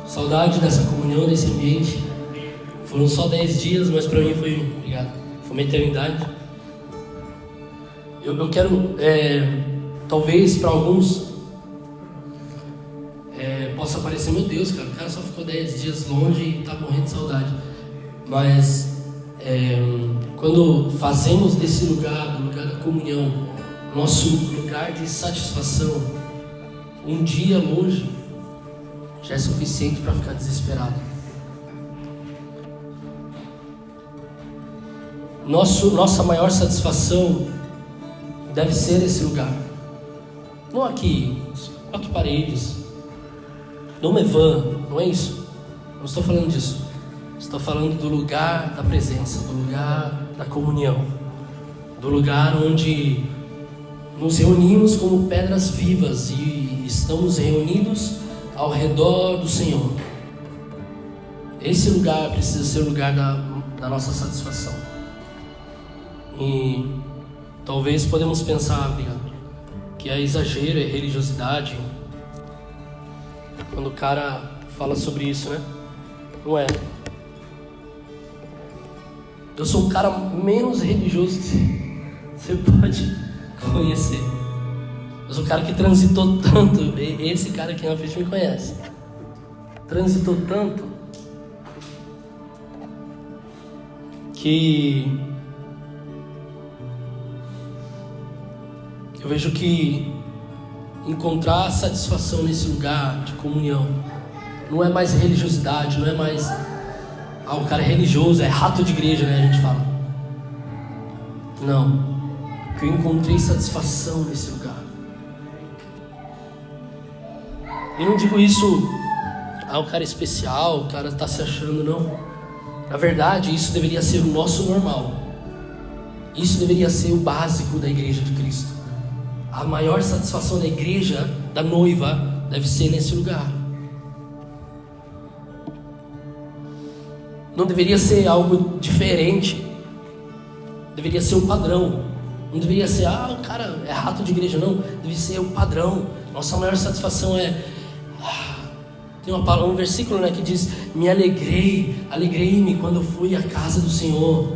Saudade dessa comunhão, desse ambiente. Foram só 10 dias, mas para mim foi uma eternidade. Eu quero, talvez para alguns, possa parecer, meu Deus, cara, o cara só ficou 10 dias longe e tá morrendo de saudade. Mas, quando fazemos desse lugar, do lugar da comunhão, nosso lugar de satisfação, um dia longe já é suficiente para ficar desesperado. Nossa maior satisfação deve ser esse lugar. Não aqui, 4 paredes, numa van, não é isso? Não estou falando disso. Estou falando do lugar da presença, do lugar da comunhão, do lugar onde nos reunimos como pedras vivas e estamos reunidos ao redor do Senhor. Esse lugar precisa ser o lugar da nossa satisfação. E talvez podemos pensar, que é exagero, é religiosidade, quando o cara fala sobre isso, né? Não é. Eu sou o cara menos religioso que você pode conhecer. Eu sou o cara que transitou tanto. Esse cara aqui na frente me conhece. Transitou tanto que eu vejo que encontrar satisfação nesse lugar de comunhão não é mais religiosidade, não é mais o cara é religioso, é rato de igreja, né, a gente fala. Não, que eu encontrei satisfação nesse lugar. E não digo isso, o cara é especial, o cara tá se achando, não. Na verdade, isso deveria ser o nosso normal. Isso deveria ser o básico da igreja de Cristo. A maior satisfação da igreja, da noiva, deve ser nesse lugar. Não deveria ser algo diferente. Deveria ser um padrão. Não deveria ser, o cara é rato de igreja, não. Deve ser o padrão. Nossa maior satisfação tem um versículo, né, que diz: me alegrei-me quando fui à casa do Senhor.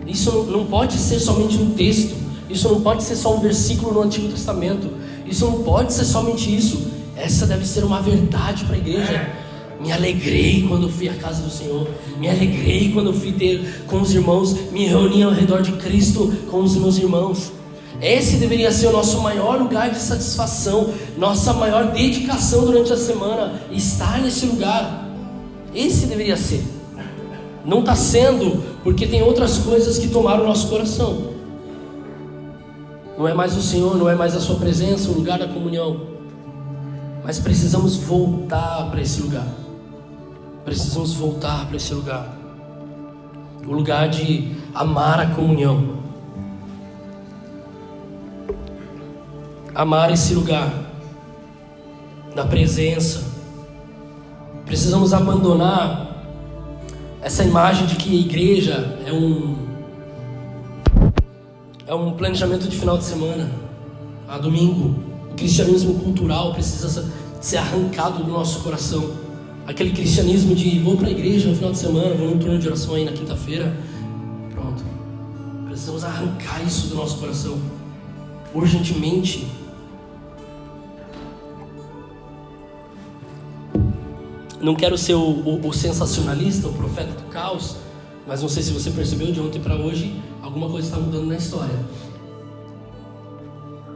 Isso não pode ser somente um texto. Isso não pode ser só um versículo no Antigo Testamento. Isso não pode ser somente isso. Essa deve ser uma verdade para a igreja. Me alegrei quando fui à casa do Senhor. Me alegrei quando fui ter com os irmãos. Me reuni ao redor de Cristo com os meus irmãos. Esse deveria ser o nosso maior lugar de satisfação. Nossa maior dedicação durante a semana. Estar nesse lugar. Esse deveria ser. Não está sendo porque tem outras coisas que tomaram o nosso coração. Não é mais o Senhor, não é mais a sua presença, o lugar da comunhão. Mas precisamos voltar para esse lugar. Precisamos voltar para esse lugar. O lugar de amar a comunhão. Amar esse lugar da presença. Precisamos abandonar essa imagem de que a igreja é um planejamento de final de semana, domingo. O cristianismo cultural precisa ser arrancado do nosso coração. Aquele cristianismo de vou para a igreja no final de semana, vou num turno de oração aí na quinta-feira. Pronto. Precisamos arrancar isso do nosso coração urgentemente. Não quero ser o sensacionalista, o profeta do caos, mas não sei se você percebeu, de ontem para hoje alguma coisa está mudando na história.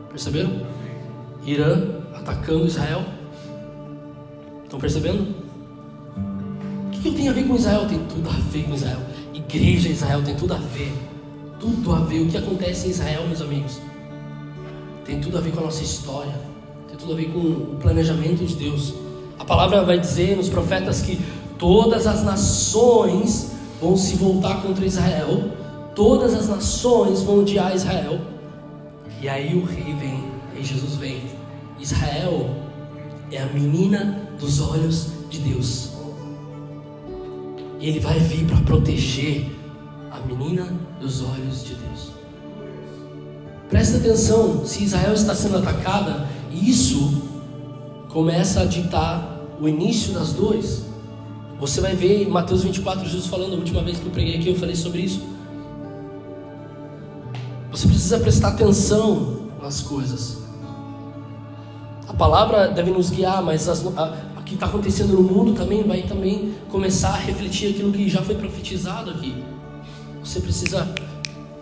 Perceberam? Irã atacando Israel. Estão percebendo? O que tem a ver com Israel? Tem tudo a ver com Israel. Igreja Israel tem tudo a ver. Tudo a ver. O que acontece em Israel, meus amigos, tem tudo a ver com a nossa história. Tem tudo a ver com o planejamento de Deus. A palavra vai dizer nos profetas que todas as nações vão se voltar contra Israel. Todas as nações vão odiar Israel. E aí o rei vem, aí Jesus vem. Israel é a menina dos olhos de Deus. Ele vai vir para proteger a menina dos olhos de Deus. Presta atenção, se Israel está sendo atacada, isso começa a ditar o início das dores. Você vai ver em Mateus 24, Jesus falando, a última vez que eu preguei aqui, eu falei sobre isso. Você precisa prestar atenção nas coisas. A palavra deve nos guiar, mas o que está acontecendo no mundo também vai começar a refletir aquilo que já foi profetizado aqui. Você precisa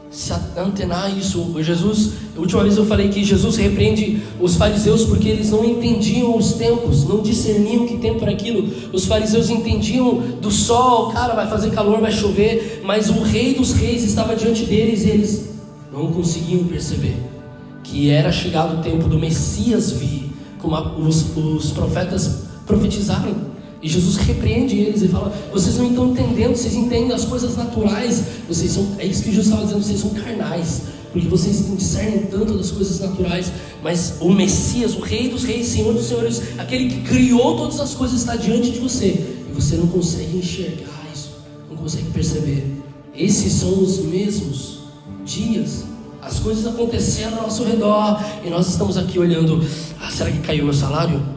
se antenar a isso. A última vez eu falei que Jesus repreende os fariseus porque eles não entendiam os tempos, não discerniam que tempo era aquilo. Os fariseus entendiam do sol, cara, vai fazer calor, vai chover, mas o Rei dos Reis estava diante deles e eles não conseguiam perceber que era chegado o tempo do Messias vir, como os profetas profetizaram. E Jesus repreende eles e fala: vocês não estão entendendo, vocês entendem as coisas naturais, é isso que Jesus estava dizendo, vocês são carnais, porque vocês não discernem tanto das coisas naturais, mas o Messias, o Rei dos Reis, Senhor dos Senhores, aquele que criou todas as coisas, está diante de você, e você não consegue enxergar isso, não consegue perceber. Esses são os mesmos dias, as coisas acontecendo ao nosso redor, e nós estamos aqui olhando: será que caiu meu salário?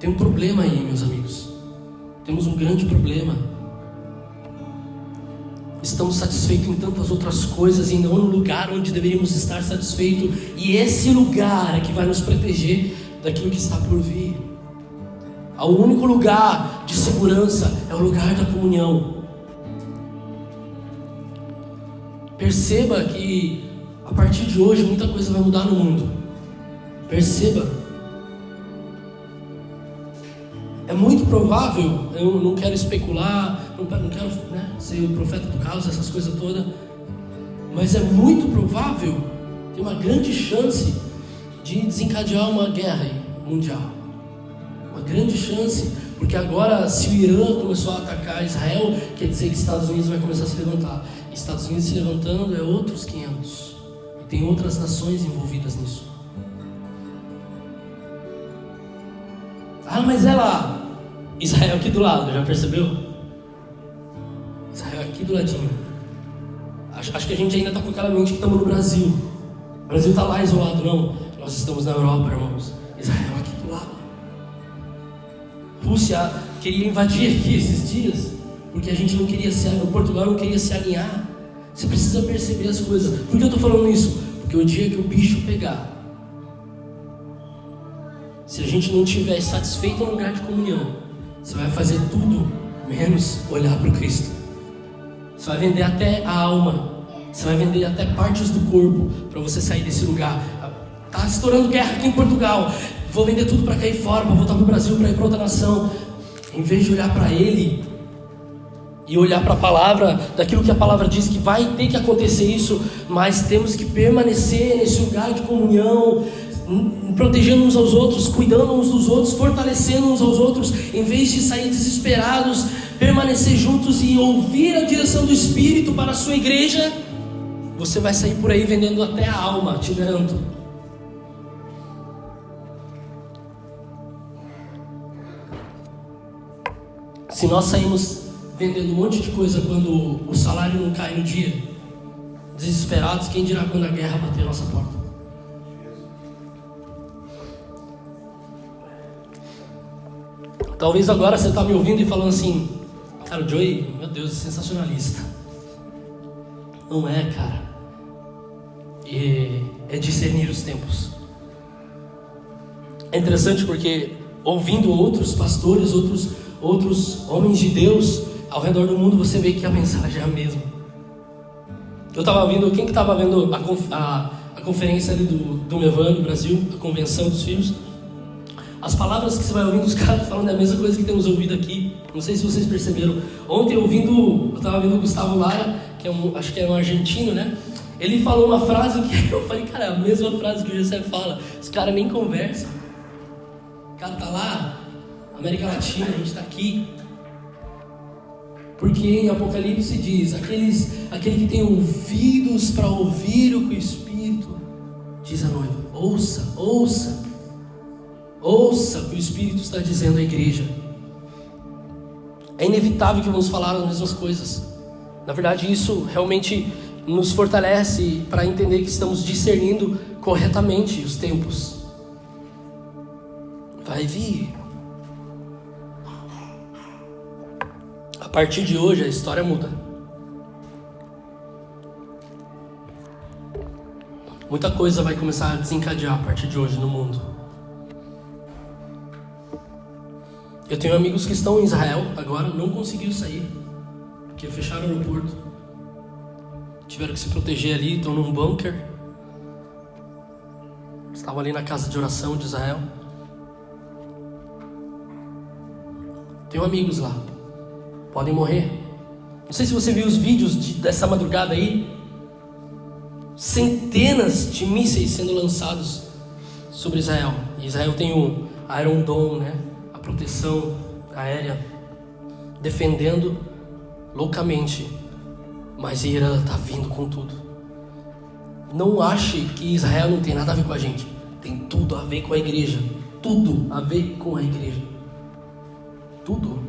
Tem um problema aí, meus amigos. Temos um grande problema. Estamos satisfeitos em tantas outras coisas e não no lugar onde deveríamos estar satisfeitos. E esse lugar é que vai nos proteger daquilo que está por vir. O único lugar de segurança é o lugar da comunhão. Perceba que a partir de hoje muita coisa vai mudar no mundo. Perceba. É muito provável, eu não quero especular, não quero ser o profeta do caos, essas coisas todas, mas é muito provável, tem uma grande chance de desencadear uma guerra mundial. Uma grande chance, porque agora, se o Irã começou a atacar Israel, quer dizer que Estados Unidos vai começar a se levantar. E Estados Unidos se levantando é outros 500. E tem outras nações envolvidas nisso. Mas é lá. Israel aqui do lado, já percebeu? Israel aqui do ladinho. Acho que a gente ainda está com aquela mente que estamos no Brasil. O Brasil está lá isolado, não. Nós estamos na Europa, irmãos. Israel aqui do lado. Rússia queria invadir aqui esses dias, porque a gente não queria o Portugal não queria se alinhar. Você precisa perceber as coisas. Por que eu estou falando isso? Porque o dia que o bicho pegar, se a gente não estiver satisfeito no lugar de comunhão, você vai fazer tudo menos olhar para o Cristo. Você vai vender até a alma, você vai vender até partes do corpo para você sair desse lugar. Está estourando guerra aqui em Portugal, vou vender tudo para cair fora, para voltar para o Brasil, para ir para outra nação. Em vez de olhar para Ele e olhar para a palavra, daquilo que a palavra diz que vai ter que acontecer isso, mas temos que permanecer nesse lugar de comunhão, protegendo uns aos outros, cuidando uns dos outros, fortalecendo uns aos outros, em vez de sair desesperados, permanecer juntos e ouvir a direção do Espírito para a sua igreja. Você vai sair por aí vendendo até a alma, te garanto. Se nós saímos vendendo um monte de coisa quando o salário não cai no dia, desesperados, quem dirá quando a guerra bater a nossa porta? Talvez agora você está me ouvindo e falando assim: cara, o Joey, meu Deus, é sensacionalista. Não é, cara. É discernir os tempos. É interessante porque, ouvindo outros pastores, outros homens de Deus ao redor do mundo, você vê que a mensagem é a mesma. Eu estava ouvindo, quem que estava vendo a conferência ali do Mevan no Brasil, a convenção dos filhos? As palavras que você vai ouvindo os caras falando é a mesma coisa que temos ouvido aqui. Não sei se vocês perceberam. Ontem eu estava ouvindo o Gustavo Lara, que acho que é um argentino, né? Ele falou uma frase que eu falei: cara, é a mesma frase que o José fala. Os caras nem conversam. O cara tá lá, América Latina, a gente está aqui. Porque em Apocalipse diz: aquele que tem ouvidos para ouvir o que o Espírito diz à noiva. Ouça o que o Espírito está dizendo à igreja. É inevitável que vamos falar as mesmas coisas. Na verdade, isso realmente nos fortalece para entender que estamos discernindo corretamente os tempos. Vai vir. A partir de hoje a história muda. Muita coisa vai começar a desencadear a partir de hoje no mundo. Eu tenho amigos que estão em Israel agora, não conseguiram sair, porque fecharam o aeroporto. Tiveram que se proteger ali, estão num bunker. Estavam ali na casa de oração de Israel. Tenho amigos lá, podem morrer. Não sei se você viu os vídeos dessa madrugada aí. Centenas de mísseis sendo lançados sobre Israel. Israel tem o Iron Dome, né? A proteção aérea, defendendo loucamente. Mas Irã está vindo com tudo. Não ache que Israel não tem nada a ver com a gente. Tem tudo a ver com a igreja. Tudo a ver com a igreja. Tudo.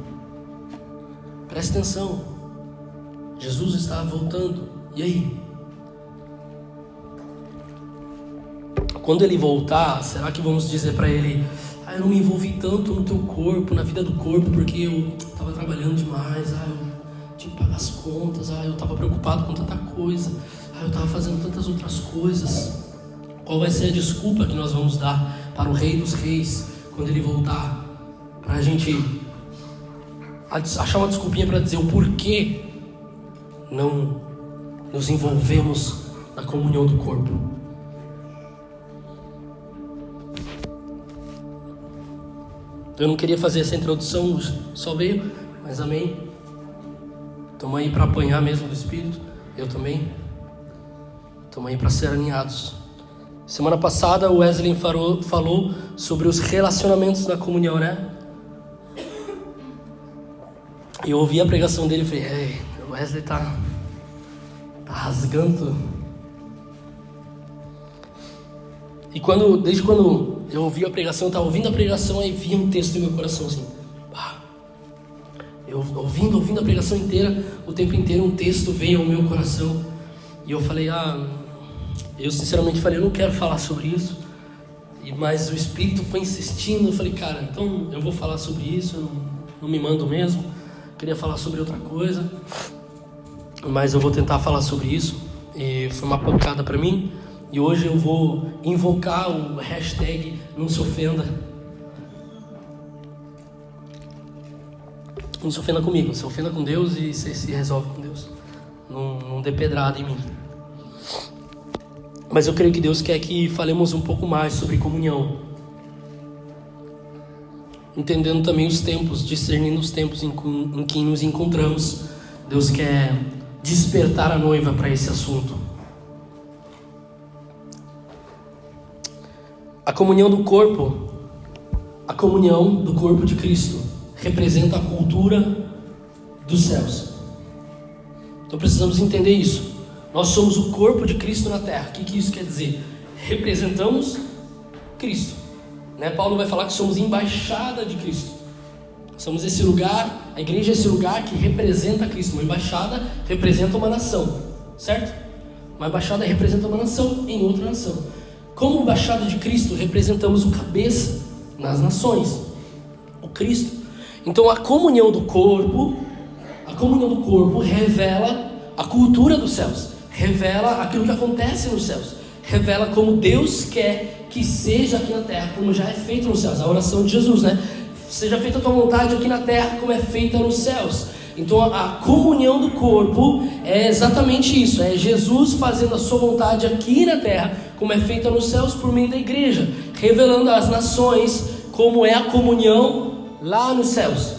Preste atenção. Jesus está voltando. E aí? Quando ele voltar, será que vamos dizer para ele: eu não me envolvi tanto no teu corpo, na vida do corpo, porque eu estava trabalhando demais, eu tinha que pagar as contas, eu estava preocupado com tanta coisa, eu estava fazendo tantas outras coisas. Qual vai ser a desculpa que nós vamos dar para o Rei dos Reis quando ele voltar? Para a gente achar uma desculpinha para dizer o porquê não nos envolvemos na comunhão do corpo. Eu não queria fazer essa introdução, só veio, mas amém. Estamos aí para apanhar mesmo do Espírito, eu também. Estamos aí para ser alinhados. Semana passada o Wesley falou sobre os relacionamentos na comunhão, né? Eu ouvi a pregação dele e falei: o Wesley tá rasgando. E desde quando eu ouvi a pregação, eu estava ouvindo a pregação, aí vinha um texto no meu coração assim. Eu ouvindo a pregação inteira, o tempo inteiro um texto veio ao meu coração. E eu falei: eu sinceramente falei, eu não quero falar sobre isso. Mas o Espírito foi insistindo, eu falei: cara, então eu vou falar sobre isso, eu não me mando mesmo. Eu queria falar sobre outra coisa, mas eu vou tentar falar sobre isso. E foi uma pancada para mim. E hoje eu vou invocar o hashtag não se ofenda. Não se ofenda comigo, se ofenda com Deus e você se resolve com Deus. Não dê pedrada em mim. Mas eu creio que Deus quer que falemos um pouco mais sobre comunhão. Entendendo também os tempos, discernindo os tempos em que nos encontramos. Deus quer despertar a noiva para esse assunto. A comunhão do corpo de Cristo representa a cultura dos céus. Então precisamos entender isso. Nós somos o corpo de Cristo na terra. O que isso quer dizer? Representamos Cristo, né? Paulo vai falar que somos embaixada de Cristo. Somos esse lugar, a igreja é esse lugar que representa Cristo. Uma embaixada representa uma nação, certo? Uma embaixada representa uma nação em outra nação. Como embaixada de Cristo, representamos o cabeça nas nações, o Cristo. Então a comunhão do corpo revela a cultura dos céus, revela aquilo que acontece nos céus, revela como Deus quer que seja aqui na terra, como já é feito nos céus. A oração de Jesus, né? Seja feita a tua vontade aqui na terra, como é feita nos céus. Então a comunhão do corpo é exatamente isso, é Jesus fazendo a sua vontade aqui na terra, como é feita nos céus por meio da igreja, revelando às nações como é a comunhão lá nos céus.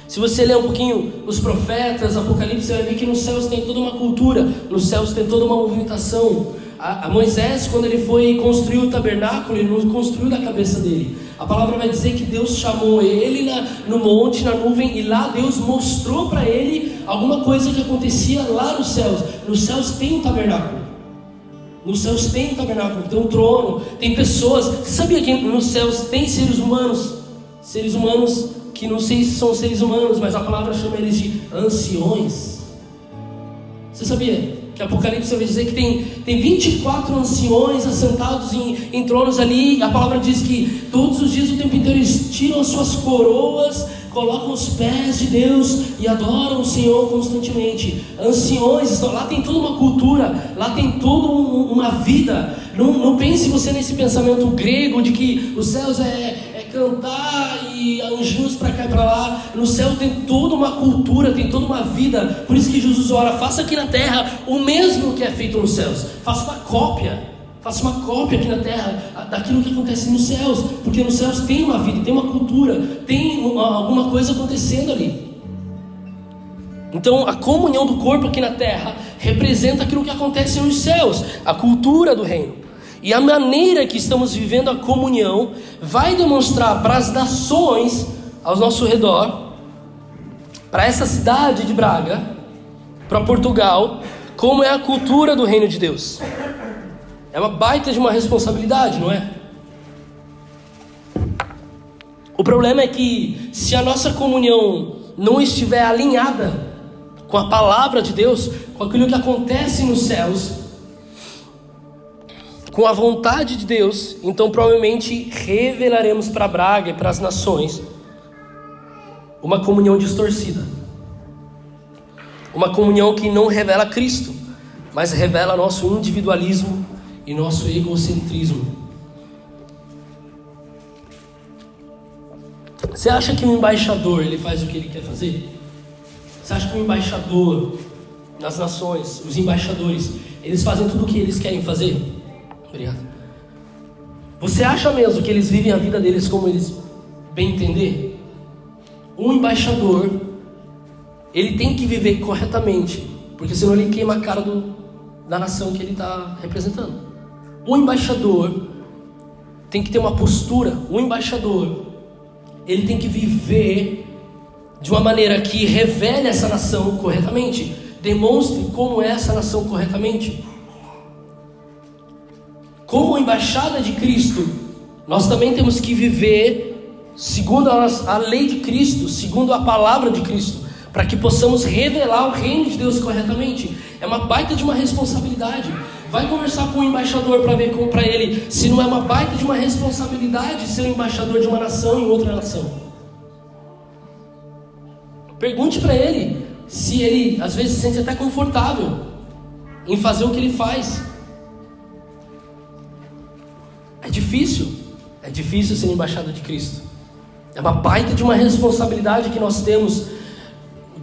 Se você ler um pouquinho os profetas, Apocalipse, você vai ver que nos céus tem toda uma cultura, nos céus tem toda uma movimentação. A Moisés, quando ele foi construir o tabernáculo, ele não construiu na cabeça dele. A palavra vai dizer que Deus chamou ele no monte, na nuvem, e lá Deus mostrou para ele alguma coisa que acontecia lá nos céus. Nos céus tem um tabernáculo. Nos céus tem um tabernáculo, tem um trono, tem pessoas. Você sabia que nos céus tem seres humanos? Seres humanos que não sei se são seres humanos, mas a palavra chama eles de anciões. Você sabia que Apocalipse vai dizer que tem 24 anciões assentados em tronos ali. A palavra diz que todos os dias, o tempo inteiro, eles tiram as suas coroas, colocam os pés de Deus e adoram o Senhor constantemente. Anciões, lá tem toda uma cultura, lá tem toda uma vida. Não pense você nesse pensamento grego de que os céus é cantar e anjinhos para cá e para lá. No céu tem toda uma cultura, tem toda uma vida. Por isso que Jesus ora: faça aqui na terra o mesmo que é feito nos céus. Faça uma cópia aqui na terra daquilo que acontece nos céus, porque nos céus tem uma vida, tem uma cultura, tem alguma coisa acontecendo ali. Então a comunhão do corpo aqui na terra representa aquilo que acontece nos céus, a cultura do reino. E a maneira que estamos vivendo a comunhão vai demonstrar para as nações ao nosso redor, para essa cidade de Braga, para Portugal, como é a cultura do reino de Deus. É uma baita de uma responsabilidade, não é? O problema é que se a nossa comunhão não estiver alinhada com a palavra de Deus, com aquilo que acontece nos céus, com a vontade de Deus, então provavelmente revelaremos para Braga e para as nações uma comunhão distorcida, uma comunhão que não revela Cristo, mas revela nosso individualismo e nosso egocentrismo. Você acha que o embaixador, ele faz o que ele quer fazer? Você acha que o embaixador nas nações, os embaixadores, eles fazem tudo o que eles querem fazer? Obrigado. Você acha mesmo que eles vivem a vida deles como eles bem entender? Um embaixador, ele tem que viver corretamente, porque senão ele queima a cara da nação que ele está representando. O embaixador tem que ter uma postura. O embaixador, ele tem que viver de uma maneira que revele essa nação corretamente, demonstre como é essa nação corretamente. Como embaixada de Cristo, nós também temos que viver segundo a lei de Cristo, segundo a palavra de Cristo, para que possamos revelar o reino de Deus corretamente. É uma baita de uma responsabilidade. Vai conversar com o embaixador para ver para ele se não é uma baita de uma responsabilidade ser o embaixador de uma nação em outra nação. Pergunte para ele se ele às vezes se sente até confortável em fazer o que ele faz. É difícil ser embaixada de Cristo. É uma baita de uma responsabilidade que nós temos.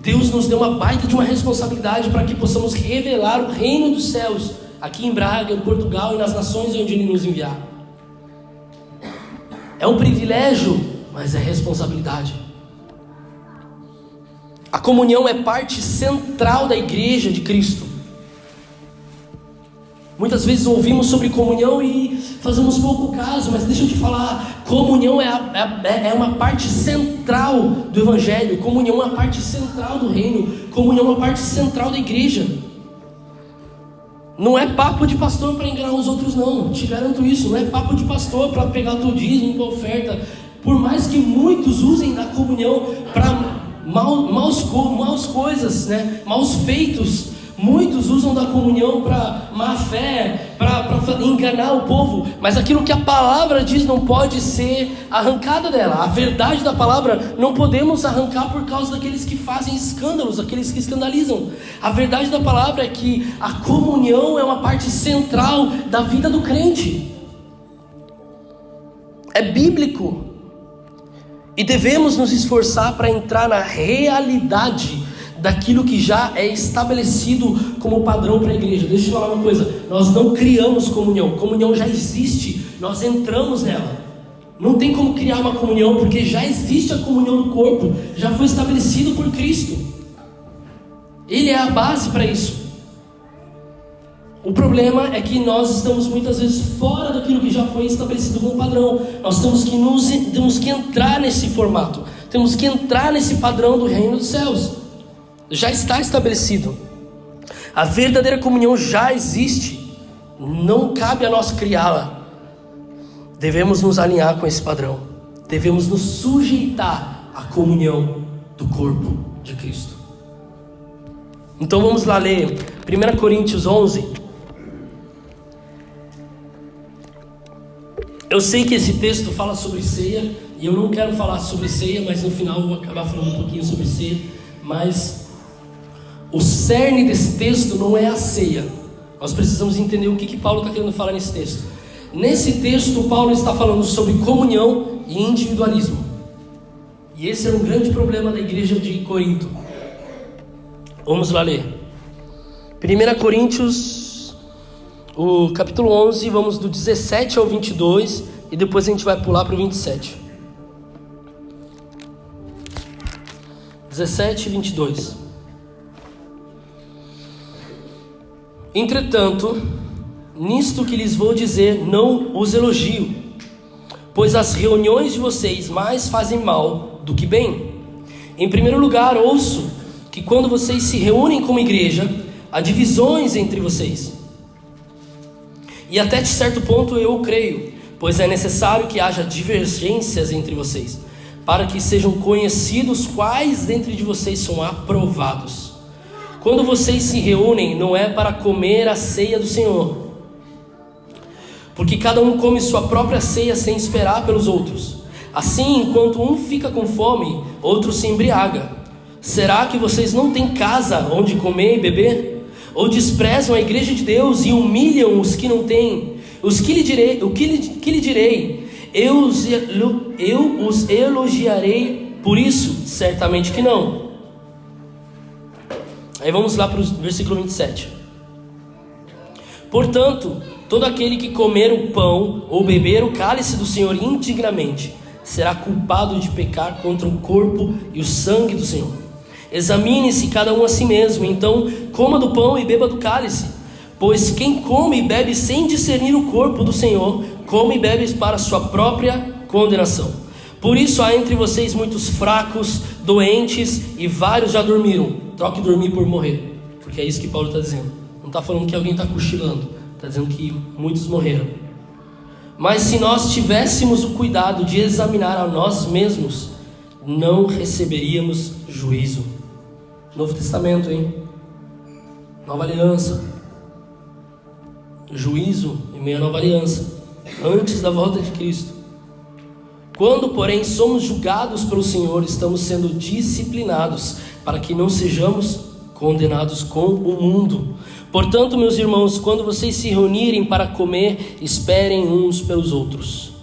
Deus nos deu uma baita de uma responsabilidade para que possamos revelar o reino dos céus aqui em Braga, em Portugal e nas nações onde Ele nos enviar. É um privilégio, mas é responsabilidade. A comunhão é parte central da igreja de Cristo. Muitas vezes ouvimos sobre comunhão e fazemos pouco caso, mas deixa eu te falar, comunhão é uma parte central do Evangelho, comunhão é uma parte central do reino, comunhão é uma parte central da igreja. Não é papo de pastor para enganar os outros, não, te garanto isso. Não é papo de pastor para pegar teu dízimo, tua oferta. Por mais que muitos usem da comunhão para maus coisas, né? Maus feitos. Muitos usam da comunhão para má fé, para enganar o povo, mas aquilo que a palavra diz não pode ser arrancada dela. A verdade da palavra não podemos arrancar por causa daqueles que fazem escândalos, aqueles que escandalizam. A verdade da palavra é que a comunhão é uma parte central da vida do crente. É bíblico. E devemos nos esforçar para entrar na realidade daquilo que já é estabelecido como padrão para a igreja. Deixa eu falar uma coisa, nós não criamos comunhão já existe, nós entramos nela. Não tem como criar uma comunhão, porque já existe a comunhão do corpo, já foi estabelecido por Cristo. Ele é a base para isso. O problema é que nós estamos muitas vezes fora daquilo que já foi estabelecido como padrão. Nós temos que entrar nesse formato, temos que entrar nesse padrão do reino dos céus. Já está estabelecido. A verdadeira comunhão já existe. Não cabe a nós criá-la. Devemos nos alinhar com esse padrão. Devemos nos sujeitar à comunhão do corpo de Cristo. Então vamos lá ler 1 Coríntios 11. Eu sei que esse texto fala sobre ceia, e eu não quero falar sobre ceia, mas no final eu vou acabar falando um pouquinho sobre ceia. Mas o cerne desse texto não é a ceia. Nós precisamos entender o que Paulo está querendo falar nesse texto. Nesse texto, Paulo está falando sobre comunhão e individualismo. E esse era um grande problema da igreja de Corinto. Vamos lá ler 1 Coríntios, o capítulo 11, vamos do 17 ao 22, e depois a gente vai pular para o 27. 17 e 22. Entretanto, nisto que lhes vou dizer, não os elogio, pois as reuniões de vocês mais fazem mal do que bem. Em primeiro lugar, ouço que quando vocês se reúnem como igreja, há divisões entre vocês. E até de certo ponto eu creio, pois é necessário que haja divergências entre vocês, para que sejam conhecidos quais dentre de vocês são aprovados. Quando vocês se reúnem, não é para comer a ceia do Senhor, porque cada um come sua própria ceia sem esperar pelos outros. Assim, enquanto um fica com fome, outro se embriaga. Será que vocês não têm casa onde comer e beber? Ou desprezam a igreja de Deus e humilham os que não têm? O que lhe direi? Eu os elogiarei por isso? Certamente que não. Aí vamos lá para o versículo 27. Portanto, todo aquele que comer o pão ou beber o cálice do Senhor indignamente será culpado de pecar contra o corpo e o sangue do Senhor. Examine-se cada um a si mesmo, então coma do pão e beba do cálice, pois quem come e bebe sem discernir o corpo do Senhor, come e bebe para sua própria condenação. Por isso há entre vocês muitos fracos, doentes e vários já dormiram. Troque dormir por morrer, porque é isso que Paulo está dizendo. Não está falando que alguém está cochilando, está dizendo que muitos morreram. Mas se nós tivéssemos o cuidado de examinar a nós mesmos, não receberíamos juízo. Novo Testamento, hein? Nova aliança. Juízo em meio à nova aliança, antes da volta de Cristo. Quando, porém, somos julgados pelo Senhor, estamos sendo disciplinados, para que não sejamos condenados com o mundo. Portanto, meus irmãos, quando vocês se reunirem para comer, esperem uns pelos outros.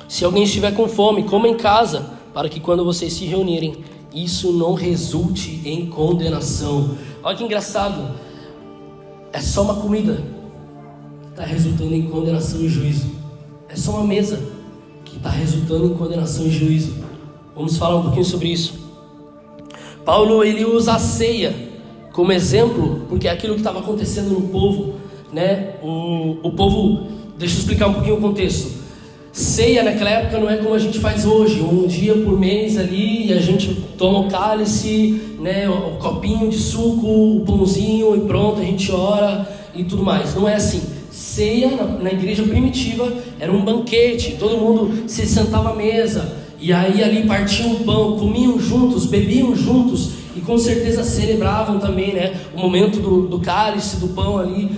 Se alguém estiver com fome, coma em casa, para que quando vocês se reunirem, isso não resulte em condenação. Olha que engraçado. É só uma comida que está resultando em condenação e juízo. É só uma mesa que está resultando em condenação e juízo. Vamos falar um pouquinho sobre isso. Paulo, ele usa a ceia como exemplo, porque é aquilo que estava acontecendo no povo, né? O povo, deixa eu explicar um pouquinho o contexto. Ceia naquela época não é como a gente faz hoje, um dia por mês ali, e a gente toma o cálice, né, o copinho de suco, o pãozinho e pronto, a gente ora e tudo mais. Não é assim. Ceia na igreja primitiva era um banquete, todo mundo se sentava à mesa, e aí ali partiam o pão, comiam juntos, bebiam juntos, e com certeza celebravam também, né, o momento do cálice, do pão ali,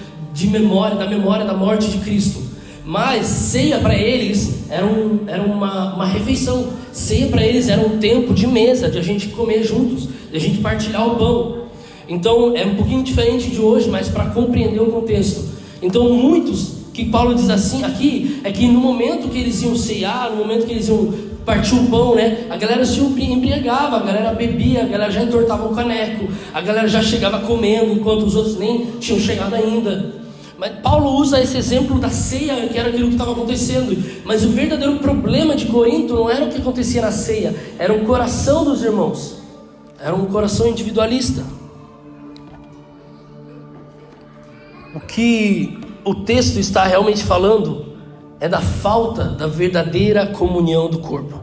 da memória da morte de Cristo. Mas ceia para eles era uma refeição. Ceia para eles era um tempo de mesa, de a gente comer juntos, de a gente partilhar o pão. Então é um pouquinho diferente de hoje, mas para compreender o contexto. Então muitos, que Paulo diz assim aqui, é que no momento que eles iam ceiar, no momento que eles iam partir o pão, né, a galera se embriagava, a galera bebia, a galera já entortava o caneco, a galera já chegava comendo, enquanto os outros nem tinham chegado ainda. Mas Paulo usa esse exemplo da ceia, que era aquilo que estava acontecendo. Mas o verdadeiro problema de Corinto não era o que acontecia na ceia, era o coração dos irmãos. Era um coração individualista. O que o texto está realmente falando é da falta da verdadeira comunhão do corpo.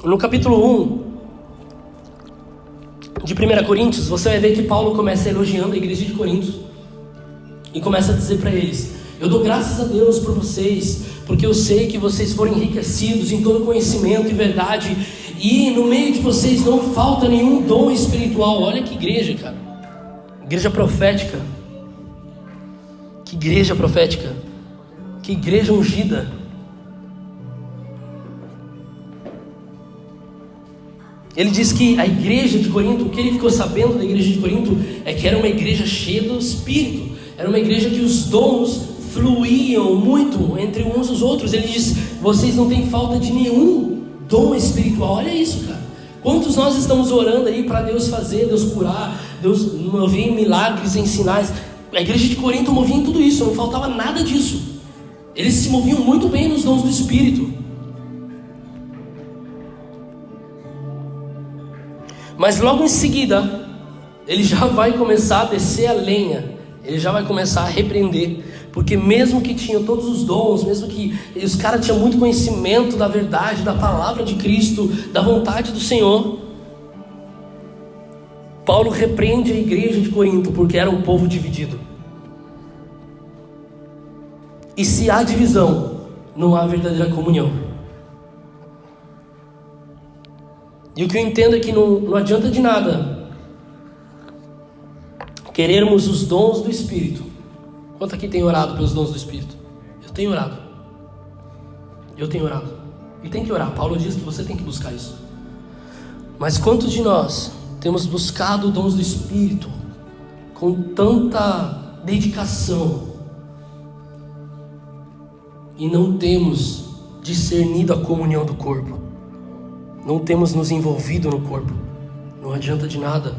No capítulo 1 de 1 Coríntios, você vai ver que Paulo começa elogiando a igreja de Corinto e começa a dizer para eles: eu dou graças a Deus por vocês, porque eu sei que vocês foram enriquecidos em todo conhecimento e verdade, E no meio de vocês não falta nenhum dom espiritual. Olha que igreja, cara. Igreja profética. Que igreja profética. Que igreja ungida. Ele diz que a igreja de Corinto, o que ele ficou sabendo da igreja de Corinto é que era uma igreja cheia do Espírito. Era uma igreja que os dons fluíam muito entre uns e os outros. Ele diz: vocês não têm falta de nenhum dom espiritual. Olha isso, cara. Quantos nós estamos orando aí para Deus fazer, Deus curar, Deus mover em milagres, em sinais. A igreja de Corinto movia em tudo isso, não faltava nada disso. Eles se moviam muito bem nos dons do Espírito. Mas logo em seguida, ele já vai começar a descer a lenha. Ele já vai começar a repreender. Porque mesmo que tinham todos os dons, mesmo que os caras tinham muito conhecimento da verdade, da palavra de Cristo, da vontade do Senhor, Paulo repreende a igreja de Corinto porque era um povo dividido. E se há divisão, não há verdadeira comunhão. E o que eu entendo é que não adianta de nada querermos os dons do Espírito. Quanto aqui tem orado pelos dons do Espírito? Eu tenho orado. E tem que orar. Paulo diz que você tem que buscar isso. Mas quantos de nós temos buscado dons do Espírito com tanta dedicação e não temos discernido a comunhão do corpo? Não temos nos envolvido no corpo. Não adianta de nada.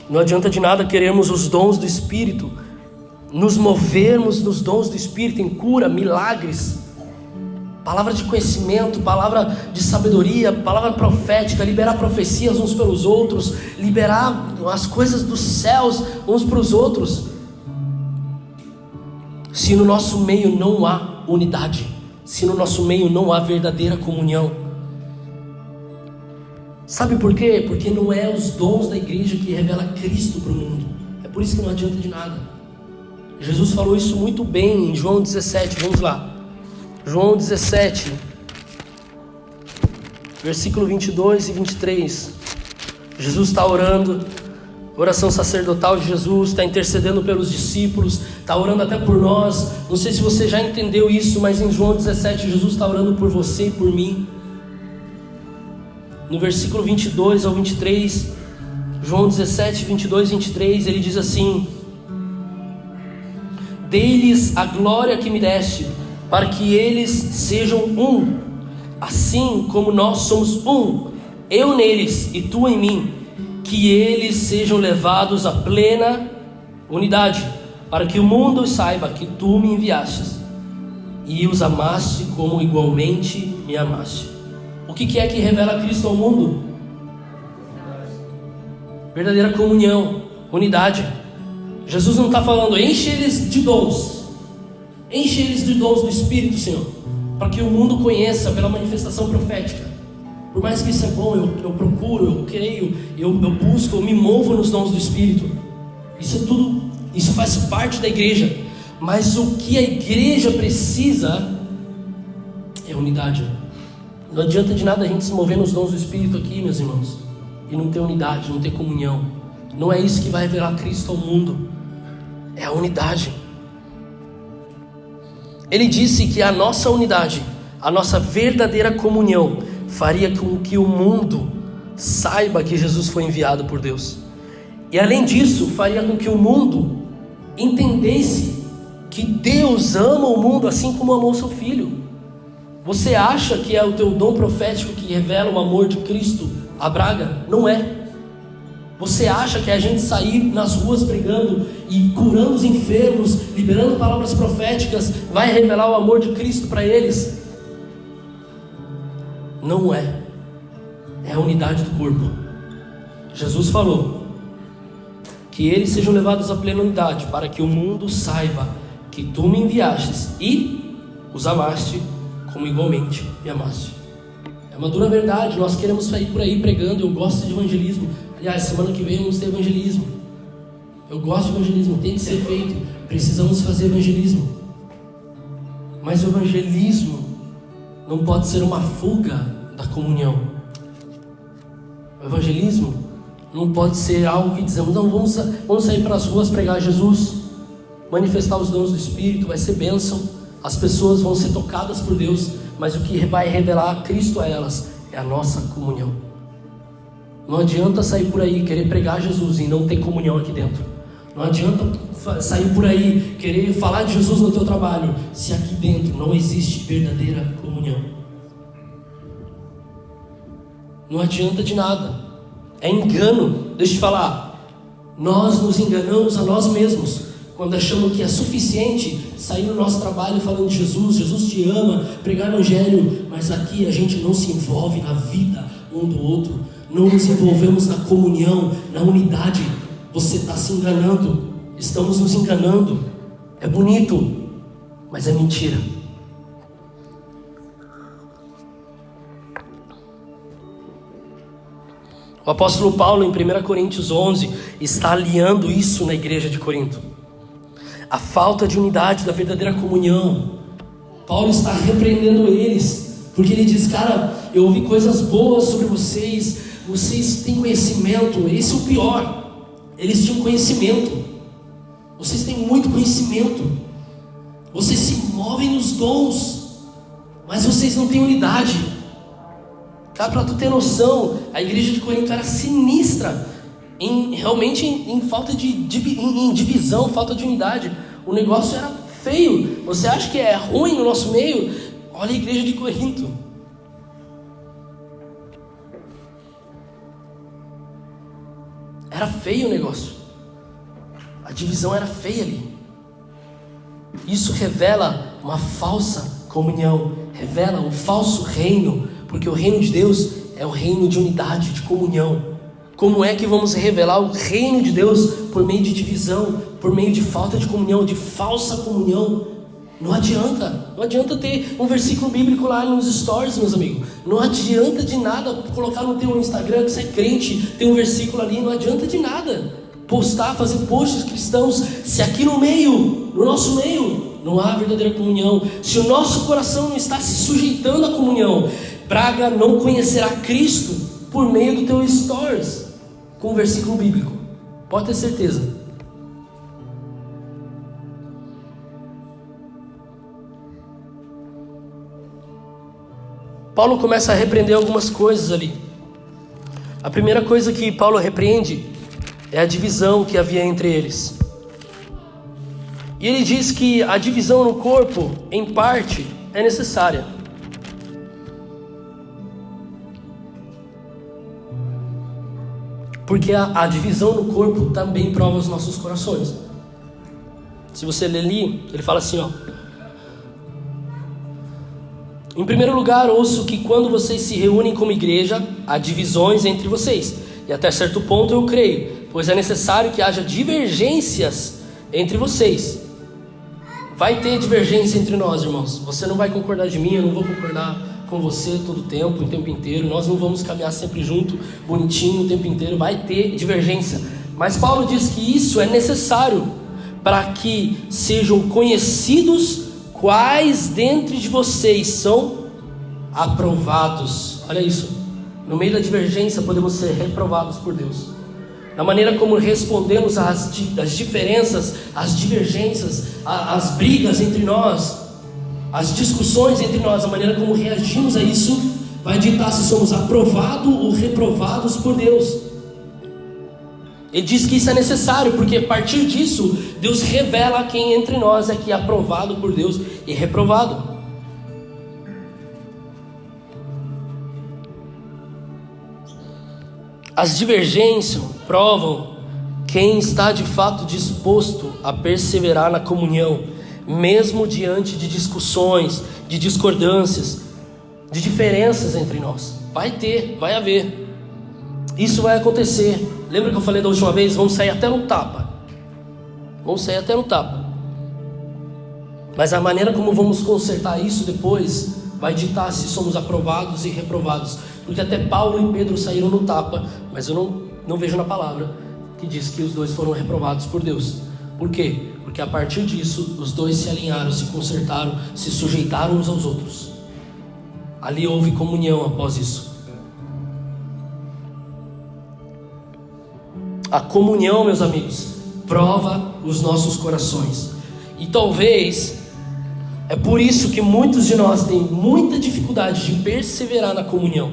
Não adianta de nada querermos os dons do Espírito, nos movermos nos dons do Espírito, em cura, milagres, palavra de conhecimento, palavra de sabedoria, palavra profética, liberar profecias uns pelos outros, liberar as coisas dos céus uns para os outros, se no nosso meio não há unidade, se no nosso meio não há verdadeira comunhão. Sabe por quê? Porque não é os dons da igreja que revela Cristo para o mundo. É por isso que não adianta de nada. Jesus falou isso muito bem em João 17, vamos lá. João 17, versículo 22 e 23. Jesus está orando, oração sacerdotal de Jesus, está intercedendo pelos discípulos, está orando até por nós. Não sei se você já entendeu isso, mas em João 17, Jesus está orando por você e por mim. No versículo 22 ao 23, João 17, 22 e 23, ele diz assim: dei-lhes a glória que me deste, para que eles sejam um, assim como nós somos um, eu neles e tu em mim, que eles sejam levados à plena unidade, para que o mundo saiba que tu me enviastes e os amaste como igualmente me amaste. O que é que revela Cristo ao mundo? Verdadeira comunhão, unidade. Jesus não está falando, enche eles de dons do Espírito, Senhor, para que o mundo conheça pela manifestação profética. Por mais que isso é bom, eu procuro, eu creio, eu busco, eu me movo nos dons do Espírito. Isso é tudo, isso faz parte da igreja. Mas o que a igreja precisa é unidade. Não adianta de nada a gente se mover nos dons do Espírito aqui, meus irmãos, e não ter unidade, não ter comunhão. Não é isso que vai revelar Cristo ao mundo. É a unidade. Ele disse que a nossa unidade, a nossa verdadeira comunhão, faria com que o mundo saiba que Jesus foi enviado por Deus. E além disso, faria com que o mundo entendesse que Deus ama o mundo assim como amou seu Filho. Você acha que é o teu dom profético que revela o amor de Cristo a Braga? Não é. Você acha que a gente sair nas ruas pregando e curando os enfermos, liberando palavras proféticas, vai revelar o amor de Cristo para eles? Não é. É a unidade do corpo. Jesus falou que eles sejam levados à plena unidade, para que o mundo saiba que tu me enviastes e os amaste como igualmente me amaste. É uma dura verdade. Nós queremos sair por aí pregando. Eu gosto de evangelismo. Aliás, semana que vem vamos ter evangelismo. Eu gosto de evangelismo, tem que ser feito. Precisamos fazer evangelismo. Mas o evangelismo não pode ser uma fuga da comunhão. O evangelismo não pode ser algo que dizemos, não, vamos sair para as ruas pregar Jesus, manifestar os dons do Espírito, vai ser bênção, as pessoas vão ser tocadas por Deus, mas o que vai revelar Cristo a elas é a nossa comunhão. Não adianta sair por aí querer pregar Jesus e não ter comunhão aqui dentro. Não adianta sair por aí querer falar de Jesus no teu trabalho se aqui dentro não existe verdadeira comunhão. Não adianta de nada. É engano. Deixa eu te falar. Nós nos enganamos a nós mesmos quando achamos que é suficiente sair no nosso trabalho falando de Jesus, Jesus te ama, pregar o evangelho, mas aqui a gente não se envolve na vida um do outro, não nos envolvemos na comunhão, na unidade. Você está se enganando, estamos nos enganando. É bonito, mas é mentira. O apóstolo Paulo, em 1 Coríntios 11, está alinhando isso na igreja de Corinto. A falta de unidade, da verdadeira comunhão. Paulo está repreendendo eles, porque ele diz, cara, eu ouvi coisas boas sobre vocês, vocês têm conhecimento, esse é o pior. Eles tinham conhecimento, vocês têm muito conhecimento, vocês se movem nos dons, mas vocês não têm unidade. Cara, para tu ter noção, a igreja de Corinto era sinistra, realmente em falta de em divisão, falta de unidade. O negócio era feio. Você acha que é ruim no nosso meio? Olha a igreja de Corinto. Era feio o negócio. A divisão era feia ali. Isso revela uma falsa comunhão, revela um falso reino, porque o reino de Deus é o reino de unidade, de comunhão. Como é que vamos revelar o reino de Deus por meio de divisão, por meio de falta de comunhão, de falsa comunhão? Não adianta ter um versículo bíblico lá nos stories, meus amigos. Não adianta de nada colocar no teu Instagram que você é crente, tem um versículo ali, não adianta de nada postar, fazer posts cristãos, se aqui no meio, no nosso meio, não há verdadeira comunhão. Se o nosso coração não está se sujeitando à comunhão, praga não conhecerá Cristo por meio do teu stories, com um versículo bíblico. Pode ter certeza. Paulo começa a repreender algumas coisas ali. A primeira coisa que Paulo repreende é a divisão que havia entre eles. E ele diz que a divisão no corpo, em parte, é necessária. Porque a divisão no corpo também prova os nossos corações. Se você ler ali, ele fala assim, ó. Em primeiro lugar, ouço que quando vocês se reúnem como igreja, há divisões entre vocês. E até certo ponto eu creio, pois é necessário que haja divergências entre vocês. Vai ter divergência entre nós, irmãos. Você não vai concordar de mim, eu não vou concordar com você todo o tempo, o tempo inteiro. Nós não vamos caminhar sempre junto, bonitinho, o tempo inteiro. Vai ter divergência. Mas Paulo diz que isso é necessário para que sejam conhecidos quais dentre de vocês são aprovados. Olha isso. No meio da divergência podemos ser reprovados por Deus. Na maneira como respondemos às diferenças, às divergências, às brigas entre nós, as discussões entre nós, a maneira como reagimos a isso, vai ditar se somos aprovados ou reprovados por Deus. Ele diz que isso é necessário, porque a partir disso, Deus revela quem entre nós é que é aprovado por Deus e reprovado. As divergências provam quem está de fato disposto a perseverar na comunhão, mesmo diante de discussões, de discordâncias, de diferenças entre nós. Vai haver. Isso vai acontecer. Lembra que eu falei da última vez? Vamos sair até no tapa. Mas a maneira como vamos consertar isso depois vai ditar se somos aprovados e reprovados. Porque até Paulo e Pedro saíram no tapa, mas eu não vejo na palavra que diz que os dois foram reprovados por Deus. Por quê? Porque a partir disso, os dois se alinharam, se consertaram, se sujeitaram uns aos outros. Ali houve comunhão após isso. A comunhão, meus amigos, prova os nossos corações. E talvez é por isso que muitos de nós têm muita dificuldade de perseverar na comunhão,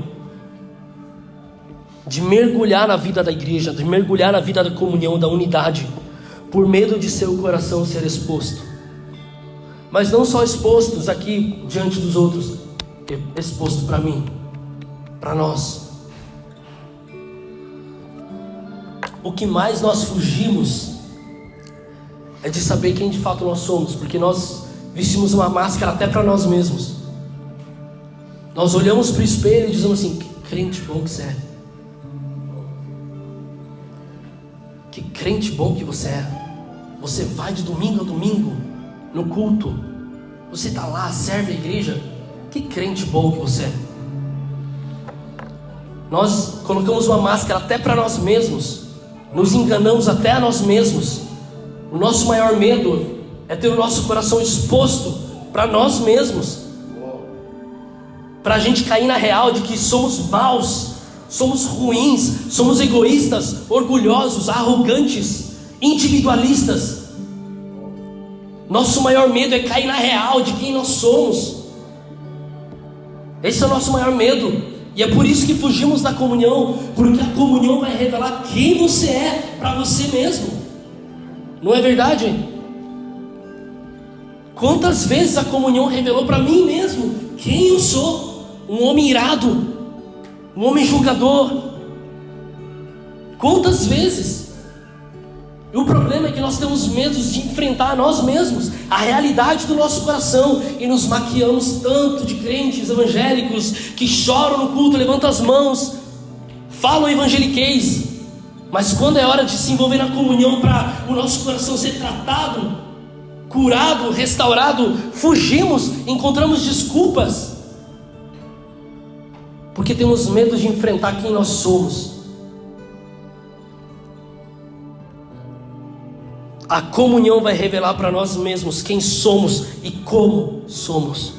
de mergulhar na vida da igreja, de mergulhar na vida da comunhão, da unidade, por medo de seu coração ser exposto. Mas não só expostos aqui diante dos outros, exposto para mim, para nós. O que mais nós fugimos é de saber quem de fato nós somos, porque nós vestimos uma máscara até para nós mesmos. Nós olhamos para o espelho e dizemos assim: que crente bom que você é. Que crente bom que você é. Você vai de domingo a domingo no culto. Você está lá, serve a igreja. Que crente bom que você é. Nós colocamos uma máscara até para nós mesmos. Nos enganamos até a nós mesmos. O nosso maior medo é ter o nosso coração exposto para nós mesmos, para a gente cair na real de que somos maus, somos ruins, somos egoístas, orgulhosos, arrogantes, individualistas. Nosso maior medo é cair na real de quem nós somos. Esse é o nosso maior medo. E é por isso que fugimos da comunhão, porque a comunhão vai revelar quem você é para você mesmo. Não é verdade? Quantas vezes a comunhão revelou para mim mesmo quem eu sou? Um homem irado, um homem julgador. Quantas vezes? E o problema é que nós temos medo de enfrentar nós mesmos, a realidade do nosso coração, e nos maquiamos tanto de crentes evangélicos que choram no culto, levantam as mãos, falam evangeliquez, mas quando é hora de se envolver na comunhão para o nosso coração ser tratado, curado, restaurado, fugimos, encontramos desculpas, porque temos medo de enfrentar quem nós somos. A comunhão vai revelar para nós mesmos quem somos e como somos.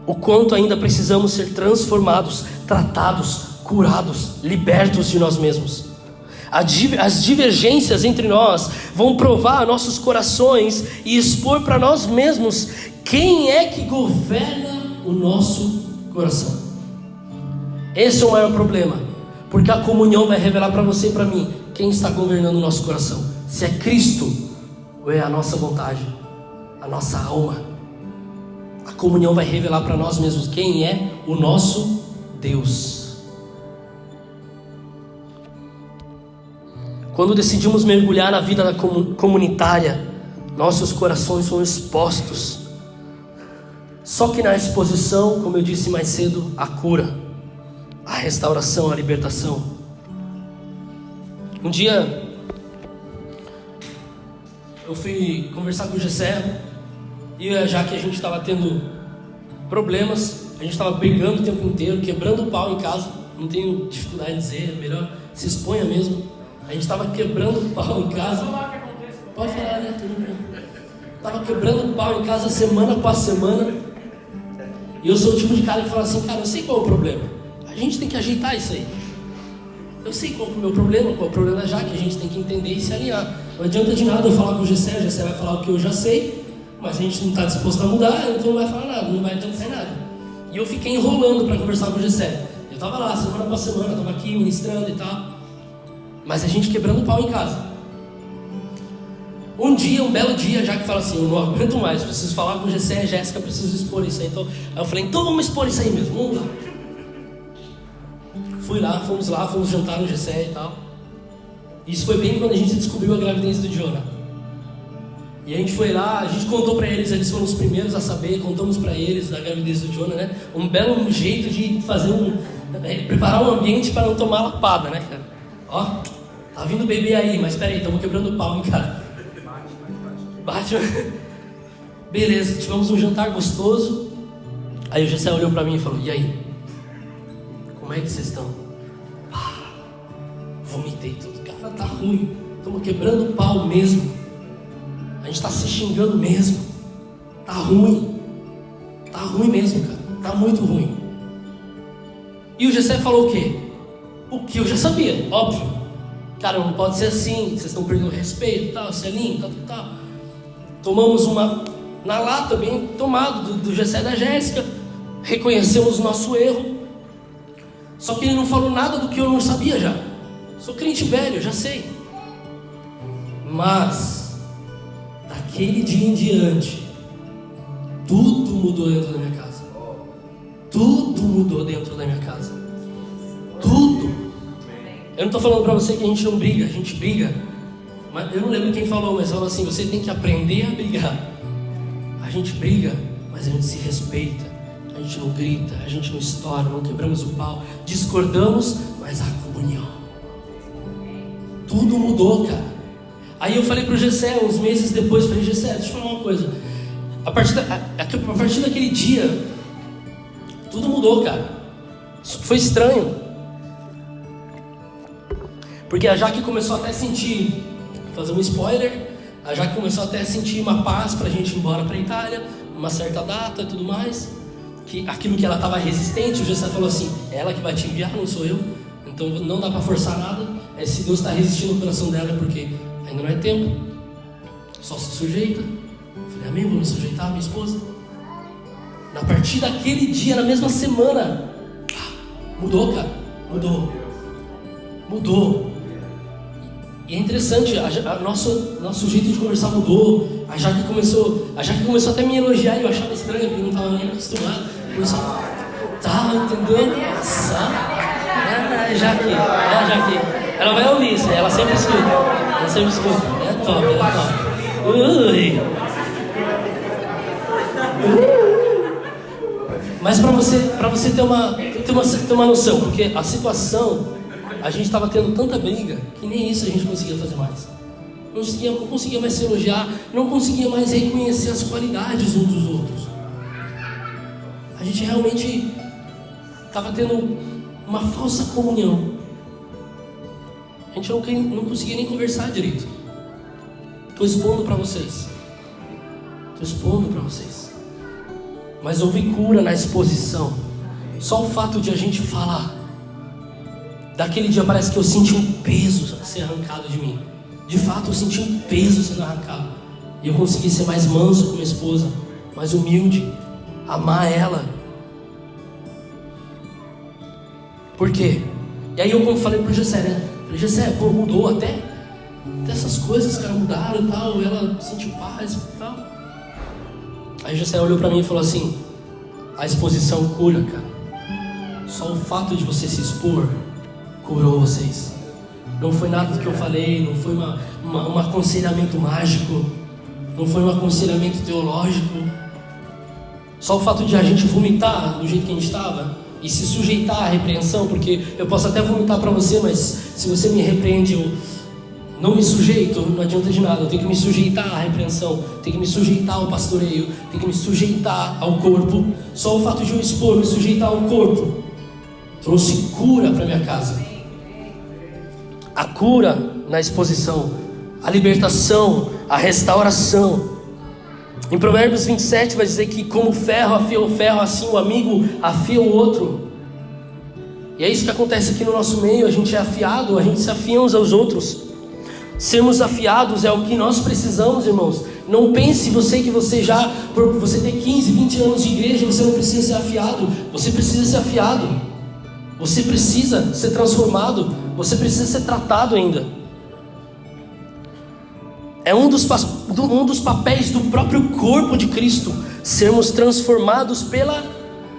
O quanto ainda precisamos ser transformados, tratados, curados, libertos de nós mesmos. As divergências entre nós vão provar nossos corações e expor para nós mesmos quem é que governa o nosso coração. Esse é o maior problema, porque a comunhão vai revelar para você e para mim quem está governando o nosso coração. Se é Cristo ou é a nossa vontade, a nossa alma. A comunhão vai revelar para nós mesmos quem é o nosso Deus. Quando decidimos mergulhar na vida comunitária, nossos corações são expostos. Só que na exposição, como eu disse mais cedo, a cura, a restauração, a libertação. Um dia eu fui conversar com o Gessé, e já que a gente estava tendo problemas, a gente estava brigando o tempo inteiro, quebrando o pau em casa, não tenho dificuldade de dizer, é melhor se exponha mesmo. A gente estava quebrando o pau em casa. Pode falar, né? Estava quebrando o pau em casa semana após semana. E eu sou o tipo de cara que fala assim: cara, eu sei qual é o problema, a gente tem que ajeitar isso aí. Eu sei qual é o meu problema, qual é o problema da Jaque, a gente tem que entender e se alinhar. Não adianta de nada eu falar com o Gessé vai falar o que eu já sei, mas a gente não está disposto a mudar, então não vai falar nada, não vai adiantar nada. E eu fiquei enrolando para conversar com o Gessé. Eu estava lá, semana após semana, estava aqui ministrando e tal, mas a gente quebrando o pau em casa. Um dia, um belo dia, a Jaque fala assim: eu não aguento mais, preciso falar com o Gessé, Jéssica, preciso expor isso aí. Então, aí eu falei: então vamos expor isso aí mesmo, vamos lá. Fui lá, fomos jantar no Gessé e tal. Isso foi bem quando a gente descobriu a gravidez do Jonah. E a gente foi lá, a gente contou pra eles foram os primeiros a saber, contamos pra eles da gravidez do Jonah, né? Um belo jeito de fazer preparar um ambiente para não tomar lapada, né, cara? Ó, tá vindo bebê aí, mas peraí, estamos quebrando o pau, hein, cara? Bate. Beleza, tivemos um jantar gostoso. Aí o Gessé olhou pra mim e falou: e aí? Como é que vocês estão? Vomitei tudo, cara, tá ruim. Estamos quebrando o pau mesmo. A gente está se xingando mesmo. Tá ruim. Tá ruim mesmo, cara. Tá muito ruim. E o Gessé falou o quê? O que eu já sabia, óbvio. Cara, não pode ser assim, vocês estão perdendo respeito, tal, Celinho, tal. Tomamos uma na lata, bem tomado, do Gessé e da Jéssica, reconhecemos o nosso erro, só que ele não falou nada do que eu não sabia já. Sou crente velho, já sei. Mas, daquele dia em diante, tudo mudou dentro da minha casa. Tudo mudou dentro da minha casa. Tudo. Eu não estou falando para você que a gente não briga, a gente briga. Mas eu não lembro quem falou, mas falou assim: você tem que aprender a brigar. A gente briga, mas a gente se respeita. A gente não grita, a gente não estoura, não quebramos o pau. Discordamos, mas há comunhão. Tudo mudou, cara. Aí eu falei pro Gessé, uns meses depois, falei: Gessé, deixa eu falar uma coisa. A partir daquele dia, tudo mudou, cara. Foi estranho. Porque a Jaque começou até a sentir, fazer um spoiler, a Jaque começou até a sentir uma paz pra gente ir embora pra Itália, uma certa data e tudo mais. Que aquilo que ela estava resistente, o Gessé falou assim: é ela que vai te enviar, não sou eu. Então não dá pra forçar nada. Se Deus está resistindo no coração dela é porque ainda não é tempo. Só se sujeita. Eu falei: amém, vou me sujeitar a minha esposa. A partir daquele dia, na mesma semana, mudou, cara. Mudou. E é interessante, nosso jeito de conversar mudou. A Jaque começou até a me elogiar e eu achava estranho, porque eu não estava nem acostumado. Começou tá entendendo? Nossa. Jaque. Ela vai ouvir isso, ela sempre escuta. É top. Ui. Mas para você ter uma noção, porque a situação, a gente estava tendo tanta briga que nem isso a gente conseguia fazer mais. Não conseguia mais se elogiar, não conseguia mais reconhecer as qualidades uns dos outros. A gente realmente estava tendo uma falsa comunhão. A gente não conseguia nem conversar direito. Estou expondo para vocês. Mas houve cura na exposição. Só o fato de a gente falar. Daquele dia parece que eu senti um peso ser arrancado de mim. De fato eu senti um peso sendo arrancado. E eu consegui ser mais manso com minha esposa, mais humilde, amar ela. Por quê? E aí eu falei pro Gessé, né? Falei: Gessé, pô, mudou até essas coisas, cara, mudaram e tal. Ela sentiu paz e tal. Aí o Gessé olhou pra mim e falou assim: a exposição cura, cara. Só o fato de você se expor curou vocês. Não foi nada do que eu falei, não foi um aconselhamento mágico, não foi um aconselhamento teológico. Só o fato de a gente vomitar do jeito que a gente estava e se sujeitar à repreensão, porque eu posso até vomitar para você, mas se você me repreende, eu não me sujeito, não adianta de nada. Eu tenho que me sujeitar à repreensão, tenho que me sujeitar ao pastoreio, tenho que me sujeitar ao corpo. Só o fato de eu expor, me sujeitar ao corpo, trouxe cura para minha casa. A cura na exposição, a libertação, a restauração. Em Provérbios 27 vai dizer que como o ferro afia o ferro, assim o amigo afia o outro. E é isso que acontece aqui no nosso meio. A gente é afiado, a gente se afia uns aos outros. Sermos afiados é o que nós precisamos, irmãos. Não pense você que por você ter 15, 20 anos de igreja, você não precisa ser afiado. Você precisa ser afiado. Você precisa ser transformado. Você precisa ser tratado ainda. É um dos papéis do próprio corpo de Cristo, sermos transformados pela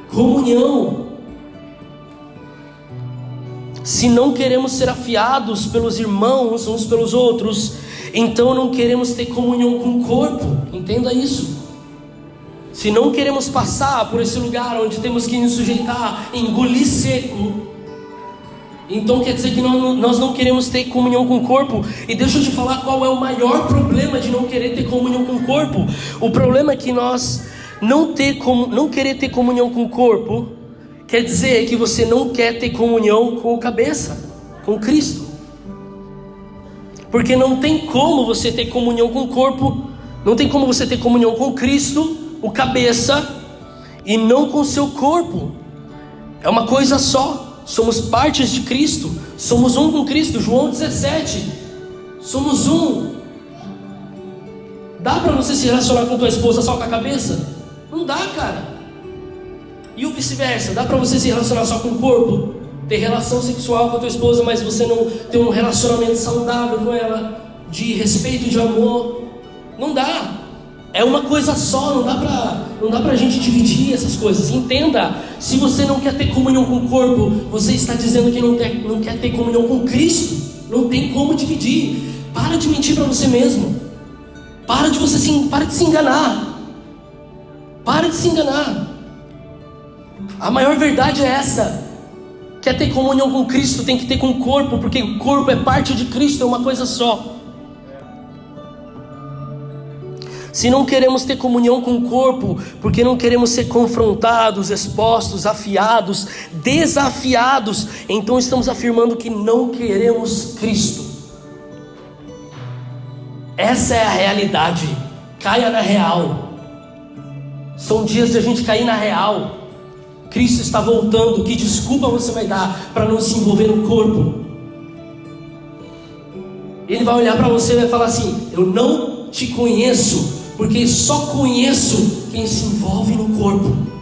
comunhão. Se não queremos ser afiados pelos irmãos uns pelos outros, então não queremos ter comunhão com o corpo. Entenda isso. Se não queremos passar por esse lugar onde temos que nos sujeitar, engolir seco, então quer dizer que nós não queremos ter comunhão com o corpo. E deixa eu te falar qual é o maior problema de não querer ter comunhão com o corpo. O problema é que nós não querer ter comunhão com o corpo quer dizer que você não quer ter comunhão com o cabeça, com Cristo. Porque não tem como você ter comunhão com o corpo, não tem como você ter comunhão com Cristo, o cabeça, e não com o seu corpo. É uma coisa só. somos partes de Cristo, somos um com Cristo. João 17, somos um. Dá para você se relacionar com tua esposa só com a cabeça? Não dá, cara. E o vice-versa, dá para você se relacionar só com o corpo? Ter relação sexual com a tua esposa, mas você não ter um relacionamento saudável com ela, de respeito, de amor? Não dá. É uma coisa só, não dá pra gente dividir essas coisas. Entenda, se você não quer ter comunhão com o corpo, você está dizendo que não quer ter comunhão com Cristo. Não tem como dividir. Para de mentir para você mesmo. Para de se enganar. Para de se enganar. A maior verdade é essa. Quer ter comunhão com Cristo, tem que ter com o corpo, porque o corpo é parte de Cristo, é uma coisa só. Se não queremos ter comunhão com o corpo, porque não queremos ser confrontados, expostos, afiados, desafiados, então estamos afirmando que não queremos Cristo. Essa é a realidade. Caia na real. São dias de a gente cair na real. Cristo está voltando. Que desculpa você vai dar para não se envolver no corpo? Ele vai olhar para você e vai falar assim: eu não te conheço, porque só conheço quem se envolve no corpo.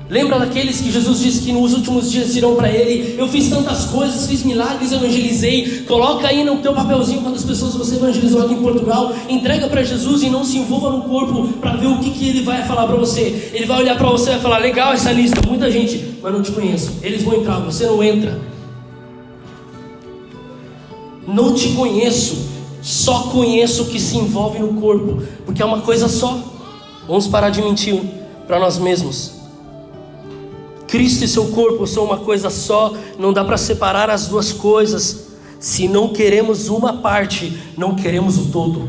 Lembra daqueles que Jesus disse que nos últimos dias dirão para ele: eu fiz tantas coisas, fiz milagres, evangelizei. Coloca aí no teu papelzinho quantas pessoas você evangelizou aqui em Portugal. Entrega para Jesus e não se envolva no corpo para ver o que ele vai falar para você. Ele vai olhar para você e vai falar: legal essa lista, muita gente, mas não te conheço. Eles vão entrar, você não entra. Não te conheço, só conheço o que se envolve no corpo, porque é uma coisa só. Vamos parar de mentir para nós mesmos. Cristo e seu corpo são uma coisa só. Não dá para separar as duas coisas. Se não queremos uma parte, não queremos o todo.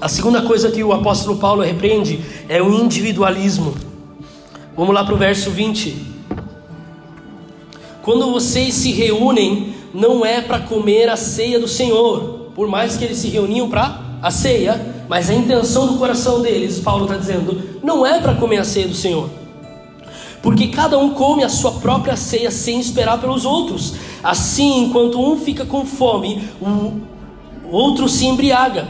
A segunda coisa que o apóstolo Paulo repreende é o individualismo. Vamos lá para o verso 20. Quando vocês se reúnem, não é para comer a ceia do Senhor. Por mais que eles se reuniam para a ceia, mas a intenção do coração deles, Paulo está dizendo, não é para comer a ceia do Senhor. Porque cada um come a sua própria ceia sem esperar pelos outros. Assim, enquanto um fica com fome, o outro se embriaga.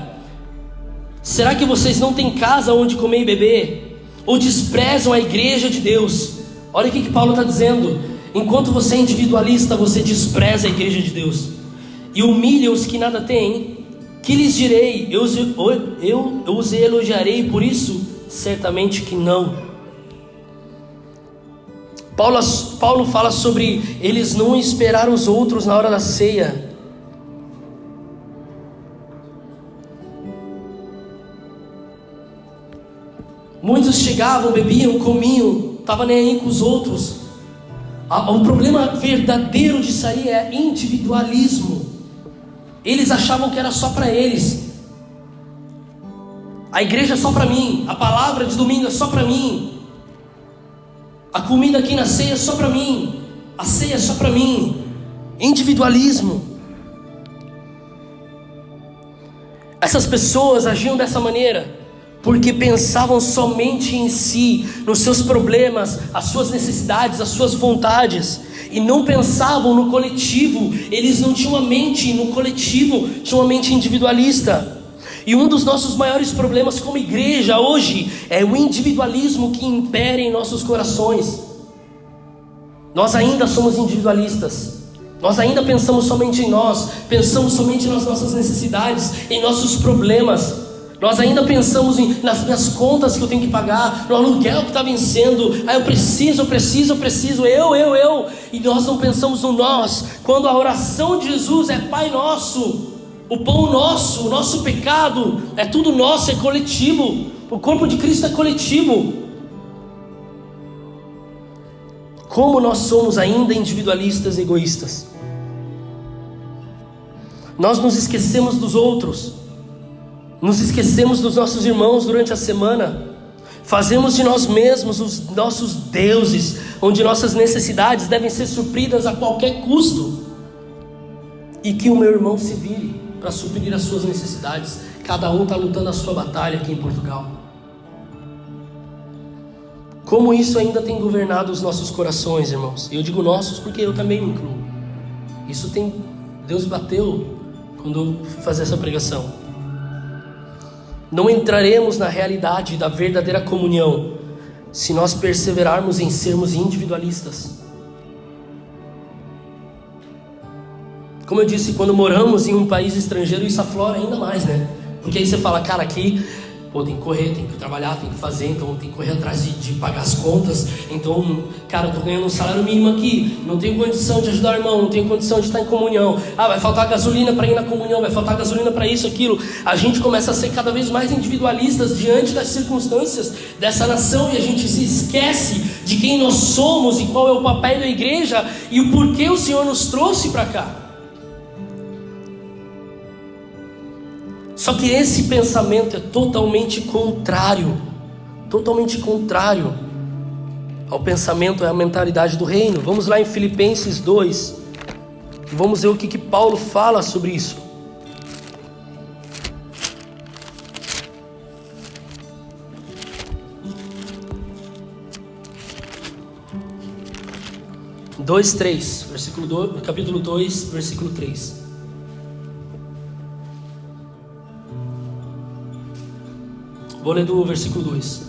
Será que vocês não têm casa onde comer e beber? Ou desprezam a igreja de Deus? Olha o que Paulo está dizendo. Enquanto você é individualista, você despreza a igreja de Deus e humilha os que nada têm. Que lhes direi? Eu os elogiarei por isso? Certamente que não. Paulo fala sobre eles não esperar os outros na hora da ceia. Muitos chegavam, bebiam, comiam, estavam nem aí com os outros. O problema verdadeiro disso aí é individualismo. Eles achavam que era só para eles. A igreja é só para mim. A palavra de domingo é só para mim. A comida aqui na ceia é só para mim. A ceia é só para mim. Individualismo. Essas pessoas agiam dessa maneira porque pensavam somente em si, nos seus problemas, as suas necessidades, as suas vontades, e não pensavam no coletivo. Eles não tinham uma mente no coletivo, tinham uma mente individualista. E um dos nossos maiores problemas como igreja hoje é o individualismo que impera em nossos corações. Nós ainda somos individualistas. Nós ainda pensamos somente em nós, pensamos somente nas nossas necessidades, em nossos problemas. Nós ainda pensamos nas minhas contas que eu tenho que pagar, no aluguel que está vencendo. Eu preciso, eu. E nós não pensamos no nós. Quando a oração de Jesus é Pai Nosso, o pão nosso, o nosso pecado, é tudo nosso, é coletivo. O corpo de Cristo é coletivo. Como nós somos ainda individualistas e egoístas. Nós nos esquecemos dos outros. Nos esquecemos dos nossos irmãos durante a semana. Fazemos de nós mesmos os nossos deuses, onde nossas necessidades devem ser supridas a qualquer custo. E que o meu irmão se vire para suprir as suas necessidades. Cada um está lutando a sua batalha aqui em Portugal. como isso ainda tem governado os nossos corações, irmãos. Eu digo nossos porque eu também me incluo. Deus bateu quando eu fui fazer essa pregação. Não entraremos na realidade da verdadeira comunhão se nós perseverarmos em sermos individualistas. Como eu disse, quando moramos em um país estrangeiro, isso aflora ainda mais, né? Porque aí você fala, cara, aqui, tem que correr, tem que trabalhar, tem que fazer, então tem que correr atrás de pagar as contas. Então, cara, eu tô ganhando um salário mínimo aqui, não tenho condição de ajudar o irmão, não tenho condição de estar em comunhão. Vai faltar gasolina para ir na comunhão, vai faltar gasolina para isso, aquilo. A gente começa a ser cada vez mais individualistas diante das circunstâncias dessa nação, e a gente se esquece de quem nós somos e qual é o papel da igreja e o porquê o Senhor nos trouxe para cá. Só que esse pensamento é totalmente contrário ao pensamento e à mentalidade do reino. Vamos lá em Filipenses 2, vamos ver o que Paulo fala sobre isso. Capítulo 2, versículo 3. Vou ler do versículo 2.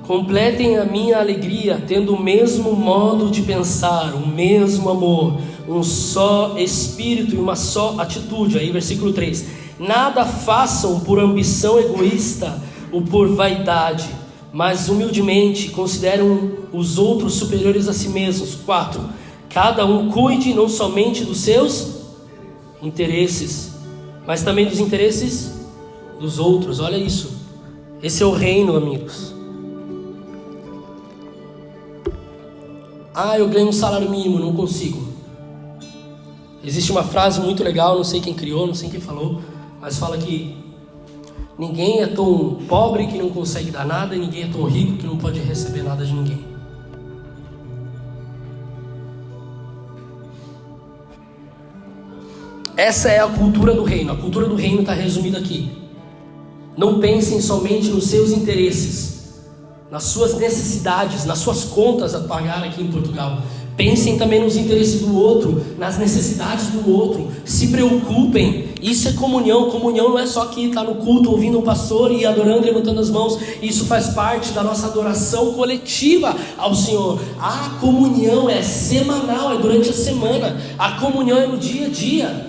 Completem a minha alegria, tendo o mesmo modo de pensar, o mesmo amor, um só espírito e uma só atitude. Aí versículo 3. Nada façam por ambição egoísta ou por vaidade, mas humildemente considerem os outros superiores a si mesmos. 4. Cada um cuide não somente dos seus interesses, mas também dos interesses dos outros. Olha isso. Esse é o reino, amigos. Eu ganho um salário mínimo, não consigo. Existe uma frase muito legal, não sei quem criou, não sei quem falou, mas fala que ninguém é tão pobre que não consegue dar nada, e ninguém é tão rico que não pode receber nada de ninguém. Essa é a cultura do reino. A cultura do reino está resumida aqui. Não pensem somente nos seus interesses, nas suas necessidades, nas suas contas a pagar aqui em Portugal. Pensem também nos interesses do outro, nas necessidades do outro. Se preocupem. Isso é comunhão. Comunhão não é só aqui estar no culto ouvindo um pastor e adorando e levantando as mãos. Isso faz parte da nossa adoração coletiva ao Senhor. A comunhão é semanal, é durante a semana. A comunhão é no dia a dia.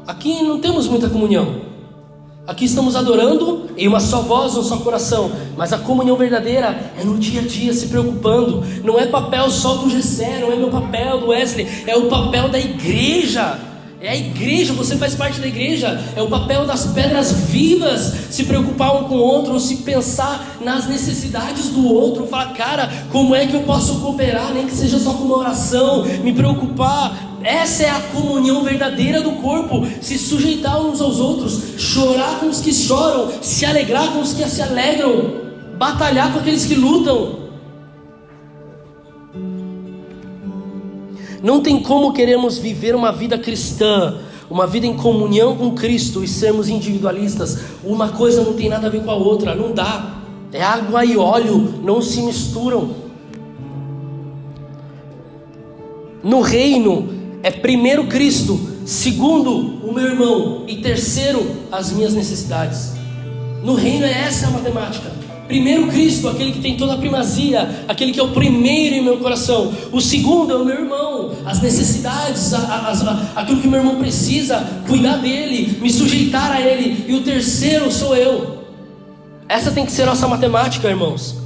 Aqui não temos muita comunhão. Aqui estamos adorando em uma só voz, um só coração. Mas a comunhão verdadeira é no dia a dia, se preocupando. Não é papel só do Gessé, não é meu papel, do Wesley. É o papel da igreja. É a igreja, você faz parte da igreja. É o papel das pedras vivas. Se preocupar um com o outro, se pensar nas necessidades do outro. Falar, cara, como é que eu posso cooperar? Nem que seja só com uma oração. Me preocupar. Essa é a comunhão verdadeira do corpo. Se sujeitar uns aos outros. Chorar com os que choram. Se alegrar com os que se alegram. Batalhar com aqueles que lutam. Não tem como queremos viver uma vida cristã, uma vida em comunhão com Cristo e sermos individualistas. Uma coisa não tem nada a ver com a outra. Não dá. É água e óleo. Não se misturam. No reino é primeiro Cristo, segundo o meu irmão e terceiro as minhas necessidades. No reino é essa a matemática. Primeiro Cristo, aquele que tem toda a primazia, aquele que é o primeiro em meu coração. O segundo é o meu irmão, as necessidades, aquilo que meu irmão precisa, cuidar dele, me sujeitar a ele. E o terceiro sou eu. Essa tem que ser a nossa matemática, irmãos.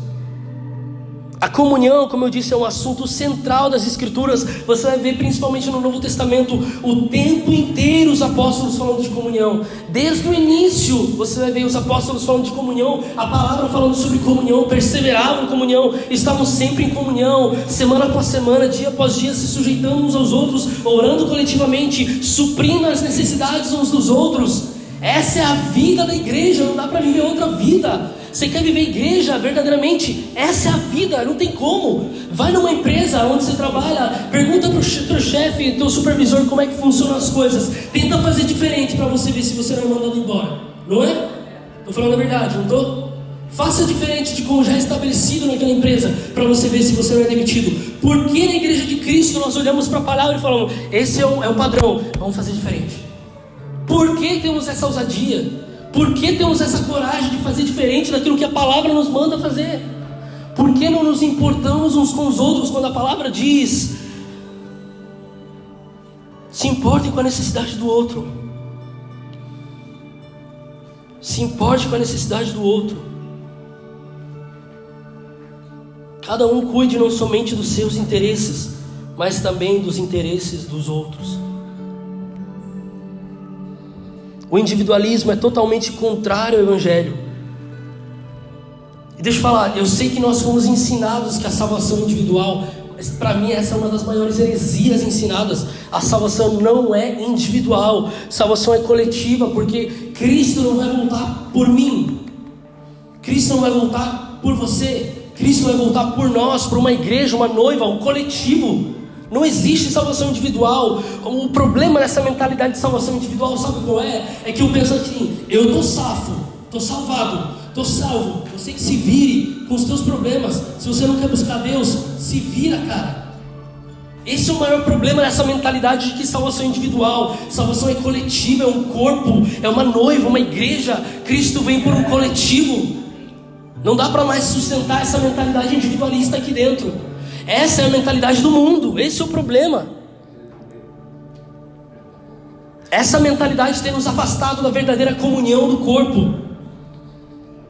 A comunhão, como eu disse, é um assunto central das Escrituras. Você vai ver principalmente no Novo Testamento o tempo inteiro os apóstolos falando de comunhão. Desde o início você vai ver os apóstolos falando de comunhão, a palavra falando sobre comunhão, perseveravam em comunhão, estavam sempre em comunhão, semana após semana, dia após dia, se sujeitando uns aos outros, orando coletivamente, suprindo as necessidades uns dos outros. Essa é a vida da igreja, não dá para viver outra vida. Você quer viver igreja verdadeiramente? Essa é a vida, não tem como. Vai numa empresa onde você trabalha, pergunta pro teu chefe, teu supervisor como é que funcionam as coisas. Tenta fazer diferente para você ver se você não é mandado embora. Não é? Tô falando a verdade, não tô? Faça diferente de como já é estabelecido naquela empresa, para você ver se você não é demitido. Por que na igreja de Cristo nós olhamos para a palavra e falamos, esse é o padrão, vamos fazer diferente? Por que temos essa ousadia? Por que temos essa coragem de fazer diferente daquilo que a palavra nos manda fazer? Por que não nos importamos uns com os outros quando a palavra diz: se importem com a necessidade do outro? Se importe com a necessidade do outro. Cada um cuide não somente dos seus interesses, mas também dos interesses dos outros. O individualismo é totalmente contrário ao Evangelho. E deixa eu falar, eu sei que nós fomos ensinados que a salvação individual, para mim essa é uma das maiores heresias ensinadas. A salvação não é individual, salvação é coletiva, porque Cristo não vai voltar por mim, Cristo não vai voltar por você, Cristo vai voltar por nós, por uma igreja, uma noiva, um coletivo. Não existe salvação individual. O problema nessa mentalidade de salvação individual, sabe qual é? É que eu penso assim, eu estou safo, estou salvado, estou salvo. Você que se vire com os teus problemas. Se você não quer buscar Deus, se vira, cara. Esse é o maior problema nessa mentalidade de que salvação é individual. Salvação é coletiva, é um corpo, é uma noiva, uma igreja. Cristo vem por um coletivo. Não dá para mais sustentar essa mentalidade individualista aqui dentro. Essa é a mentalidade do mundo. Esse é o problema. Essa mentalidade tem nos afastado da verdadeira comunhão do corpo.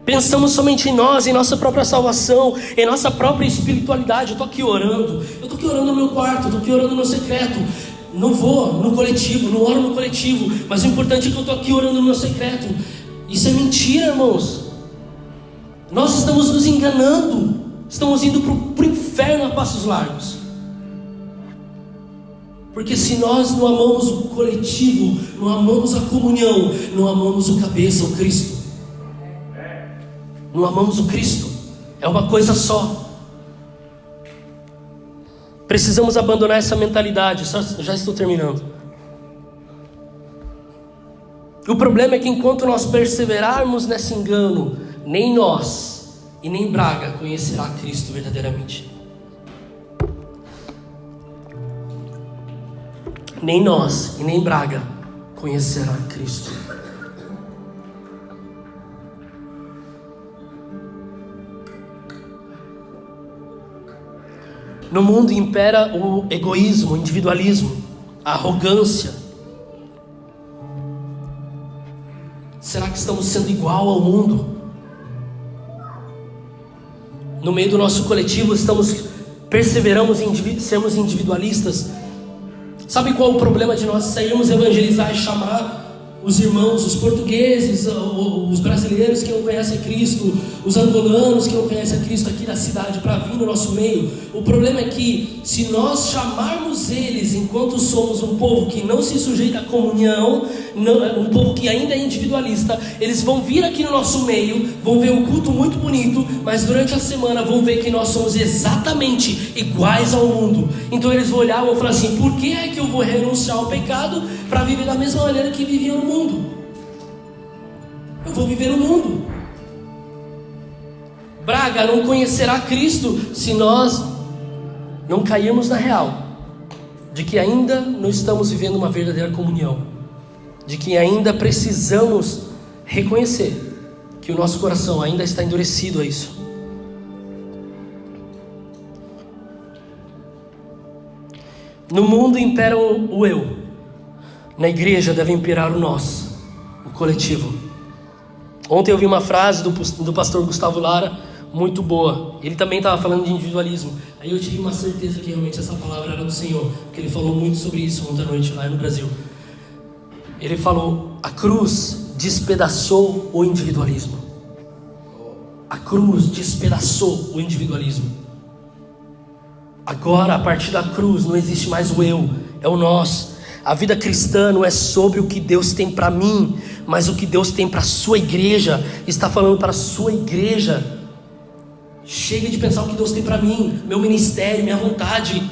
Pensamos somente em nós, em nossa própria salvação, em nossa própria espiritualidade. Eu estou aqui orando, no meu quarto, eu estou aqui orando no meu secreto. Não vou no coletivo, não oro no coletivo, mas o importante é que eu estou aqui orando no meu secreto. Isso é mentira, irmãos. Nós estamos nos enganando. Estamos indo para o inferno a passos largos. Porque se nós não amamos o coletivo, não amamos a comunhão, não amamos o cabeça, o Cristo. Não amamos o Cristo. É uma coisa só. Precisamos abandonar essa mentalidade. Já estou terminando. O problema é que enquanto nós perseverarmos nesse engano, nem nós e nem Braga conhecerá Cristo verdadeiramente. Nem nós e nem Braga conhecerá Cristo. No mundo impera o egoísmo, o individualismo, a arrogância. Será que estamos sendo igual ao mundo? No meio do nosso coletivo perseveramos em sermos individualistas. Sabe qual é o problema de nós sairmos evangelizar e chamar os irmãos, os portugueses, os brasileiros que não conhecem Cristo, os angolanos que não conhecem Cristo aqui da cidade para vir no nosso meio? O problema é que se nós chamarmos eles enquanto somos um povo que não se sujeita à comunhão, um povo que ainda é individualista, eles vão vir aqui no nosso meio, vão ver um culto muito bonito, mas durante a semana vão ver que nós somos exatamente iguais ao mundo. Então eles vão olhar e vão falar assim: por que é que eu vou renunciar ao pecado para viver da mesma maneira que viviam no mundo? Eu vou viver no mundo. Braga não conhecerá Cristo se nós não cairmos na real de que ainda não estamos vivendo uma verdadeira comunhão, de que ainda precisamos reconhecer que o nosso coração ainda está endurecido a isso. No mundo impera o eu, na igreja deve imperar o nós, o coletivo. Ontem eu vi uma frase do pastor Gustavo Lara muito boa. Ele também estava falando de individualismo. Aí eu tive uma certeza que realmente essa palavra era do Senhor, porque ele falou muito sobre isso ontem à noite lá no Brasil. Ele falou: a cruz despedaçou o individualismo. A cruz despedaçou o individualismo. Agora, a partir da cruz, não existe mais o eu, é o nós. A vida cristã não é sobre o que Deus tem para mim, mas o que Deus tem para a sua igreja. Está falando para a sua igreja. Chega de pensar o que Deus tem para mim, meu ministério, minha vontade.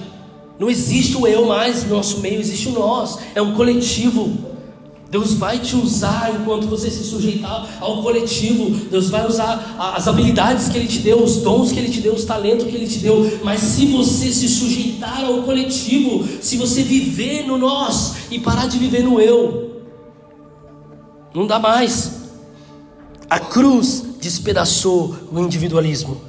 Não existe o eu mais no nosso meio, existe o nós. É um coletivo. Deus vai te usar enquanto você se sujeitar ao coletivo. Deus vai usar as habilidades que Ele te deu, os dons que Ele te deu, os talentos que Ele te deu. Mas se você se sujeitar ao coletivo, se você viver no nós e parar de viver no eu, não dá mais. A cruz despedaçou o individualismo.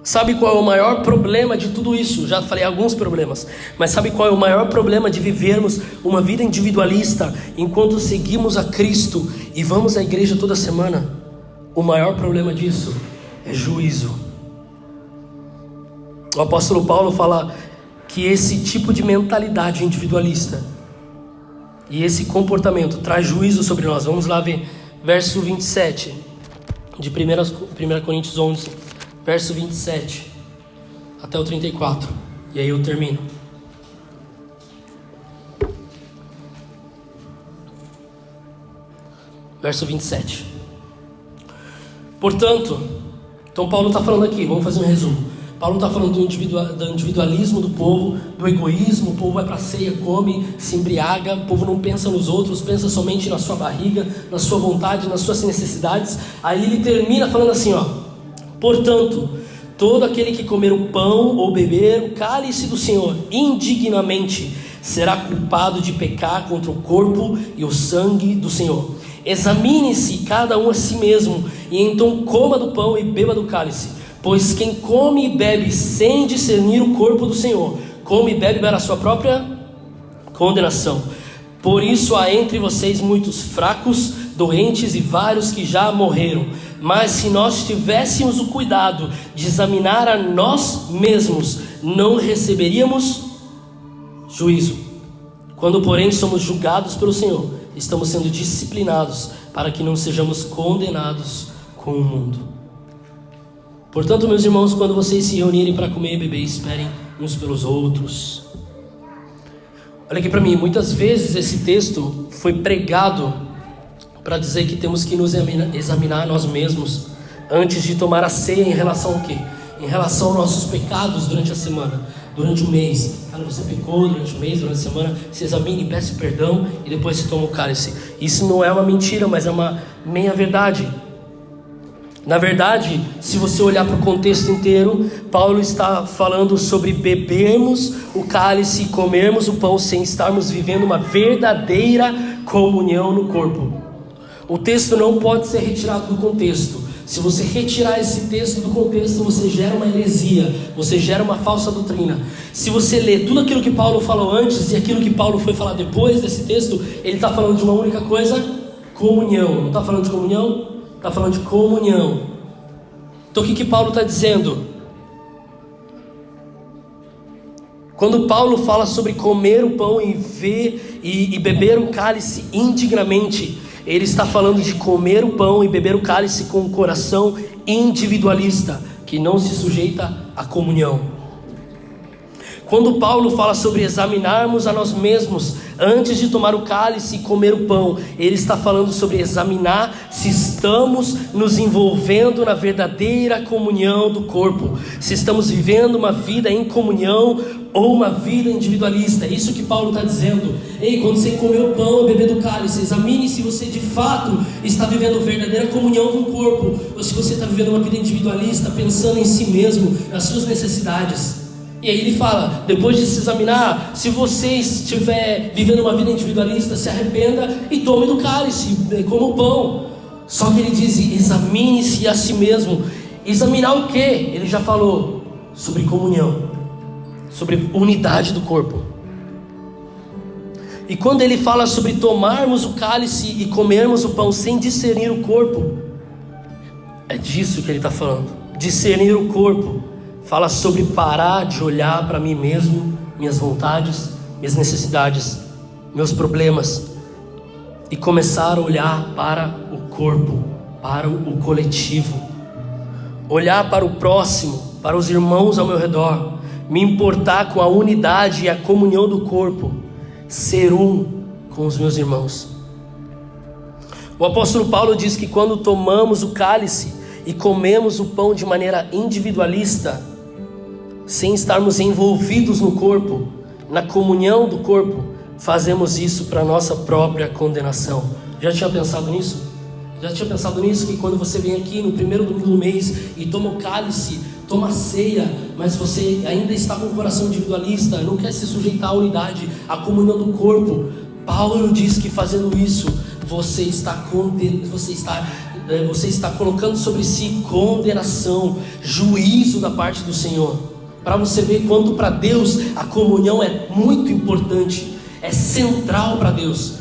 Sabe qual é o maior problema de tudo isso? Já falei alguns problemas, mas sabe qual é o maior problema de vivermos uma vida individualista enquanto seguimos a Cristo e vamos à igreja toda semana? O maior problema disso é juízo. O apóstolo Paulo fala que esse tipo de mentalidade individualista e esse comportamento traz juízo sobre nós. Vamos lá ver verso 27 de 1 Coríntios 11. Verso 27 até o 34. E aí eu termino. Verso 27. Portanto, então Paulo está falando aqui, vamos fazer um resumo. Paulo está falando do individualismo do povo, do egoísmo. O povo vai para a ceia, come, se embriaga. O povo não pensa nos outros, pensa somente na sua barriga, na sua vontade, nas suas necessidades. Aí ele termina falando assim, ó: portanto, todo aquele que comer o pão ou beber o cálice do Senhor indignamente será culpado de pecar contra o corpo e o sangue do Senhor. Examine-se cada um a si mesmo, e então coma do pão e beba do cálice. Pois quem come e bebe sem discernir o corpo do Senhor, come e bebe para a sua própria condenação. Por isso há entre vocês muitos fracos, doentes e vários que já morreram. Mas se nós tivéssemos o cuidado de examinar a nós mesmos, não receberíamos juízo. Quando, porém, somos julgados pelo Senhor, estamos sendo disciplinados para que não sejamos condenados com o mundo. Portanto, meus irmãos, quando vocês se reunirem para comer e beber, esperem uns pelos outros. Olha aqui para mim, muitas vezes esse texto foi pregado para dizer que temos que nos examinar nós mesmos antes de tomar a ceia. Em relação ao quê? Em relação aos nossos pecados durante a semana, durante o mês. Cara, você pecou durante o mês, durante a semana, se examine, peça perdão e depois se toma o cálice. Isso não é uma mentira, mas é uma meia verdade. Na verdade, se você olhar para o contexto inteiro, Paulo está falando sobre bebermos o cálice e comermos o pão sem estarmos vivendo uma verdadeira comunhão no corpo. O texto não pode ser retirado do contexto. Se você retirar esse texto do contexto, você gera uma heresia, você gera uma falsa doutrina. Se você ler tudo aquilo que Paulo falou antes e aquilo que Paulo foi falar depois desse texto, ele está falando de uma única coisa: comunhão. Não está falando de comunhão? Está falando de comunhão. Então o que Paulo está dizendo? Quando Paulo fala sobre comer o pão e beber o cálice indignamente, ele está falando de comer o pão e beber o cálice com um coração individualista, que não se sujeita à comunhão. Quando Paulo fala sobre examinarmos a nós mesmos antes de tomar o cálice e comer o pão, ele está falando sobre examinar se estamos nos envolvendo na verdadeira comunhão do corpo, se estamos vivendo uma vida em comunhão ou uma vida individualista. É isso que Paulo está dizendo. Ei, quando você comer o pão e beber do cálice, examine se você de fato está vivendo verdadeira comunhão com o corpo, ou se você está vivendo uma vida individualista, pensando em si mesmo, nas suas necessidades. E aí ele fala, depois de se examinar, se você estiver vivendo uma vida individualista, se arrependa e tome do cálice, coma o pão. Só que ele diz, examine-se a si mesmo. Examinar o quê? Ele já falou sobre comunhão, sobre unidade do corpo. E quando ele fala sobre tomarmos o cálice e comermos o pão sem discernir o corpo, é disso que ele está falando. Discernir o corpo fala sobre parar de olhar para mim mesmo, minhas vontades, minhas necessidades, meus problemas, e começar a olhar para o corpo, para o coletivo, olhar para o próximo, para os irmãos ao meu redor, me importar com a unidade e a comunhão do corpo, ser um com os meus irmãos. O apóstolo Paulo diz que quando tomamos o cálice e comemos o pão de maneira individualista, sem estarmos envolvidos no corpo, na comunhão do corpo, fazemos isso para nossa própria condenação. Já tinha pensado nisso? Já tinha pensado nisso? Que quando você vem aqui no primeiro domingo do mês e toma o cálice, toma a ceia, mas você ainda está com o coração individualista, não quer se sujeitar à unidade, à comunhão do corpo. Paulo diz que fazendo isso, você está colocando sobre si condenação, juízo da parte do Senhor. Para você ver quanto para Deus a comunhão é muito importante, é central para Deus.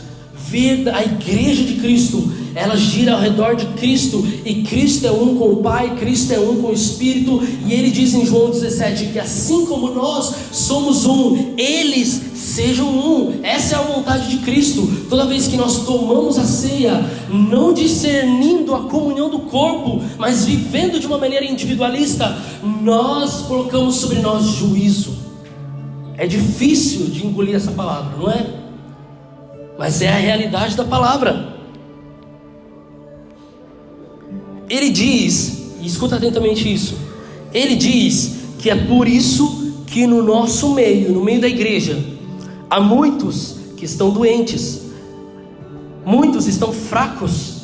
Ver a igreja de Cristo, ela gira ao redor de Cristo, e Cristo é um com o Pai, Cristo é um com o Espírito, e ele diz em João 17, que assim como nós somos um, eles sejam um. Essa é a vontade de Cristo. Toda vez que nós tomamos a ceia, não discernindo a comunhão do corpo, mas vivendo de uma maneira individualista, nós colocamos sobre nós juízo. É difícil de engolir essa palavra, não é? Mas é a realidade da palavra. Ele diz, e escuta atentamente isso, ele diz que é por isso que no nosso meio, no meio da igreja, há muitos que estão doentes, muitos estão fracos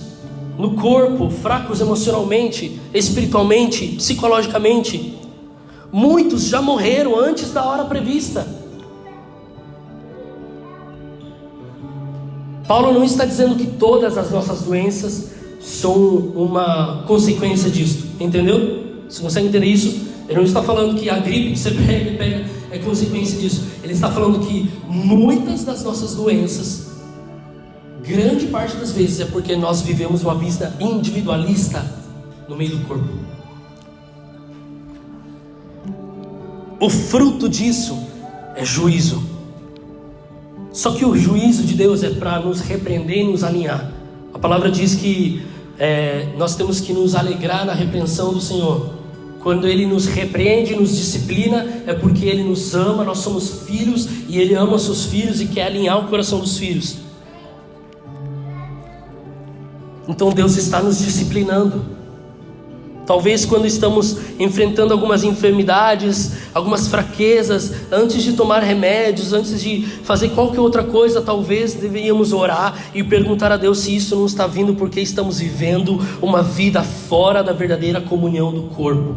no corpo, fracos emocionalmente, espiritualmente, psicologicamente. Muitos já morreram antes da hora prevista. Paulo não está dizendo que todas as nossas doenças são uma consequência disso, entendeu? Você consegue entender isso? Ele não está falando que a gripe que você pega é consequência disso. Ele está falando que muitas das nossas doenças, grande parte das vezes, é porque nós vivemos uma vida individualista no meio do corpo. O fruto disso é juízo. Só que o juízo de Deus é para nos repreender e nos alinhar. A palavra diz que nós temos que nos alegrar na repreensão do Senhor. Quando Ele nos repreende, nos disciplina, é porque Ele nos ama, nós somos filhos, e Ele ama os seus filhos e quer alinhar o coração dos filhos. Então Deus está nos disciplinando. Talvez quando estamos enfrentando algumas enfermidades, algumas fraquezas, antes de tomar remédios, antes de fazer qualquer outra coisa, talvez deveríamos orar e perguntar a Deus se isso não está vindo porque estamos vivendo uma vida fora da verdadeira comunhão do corpo.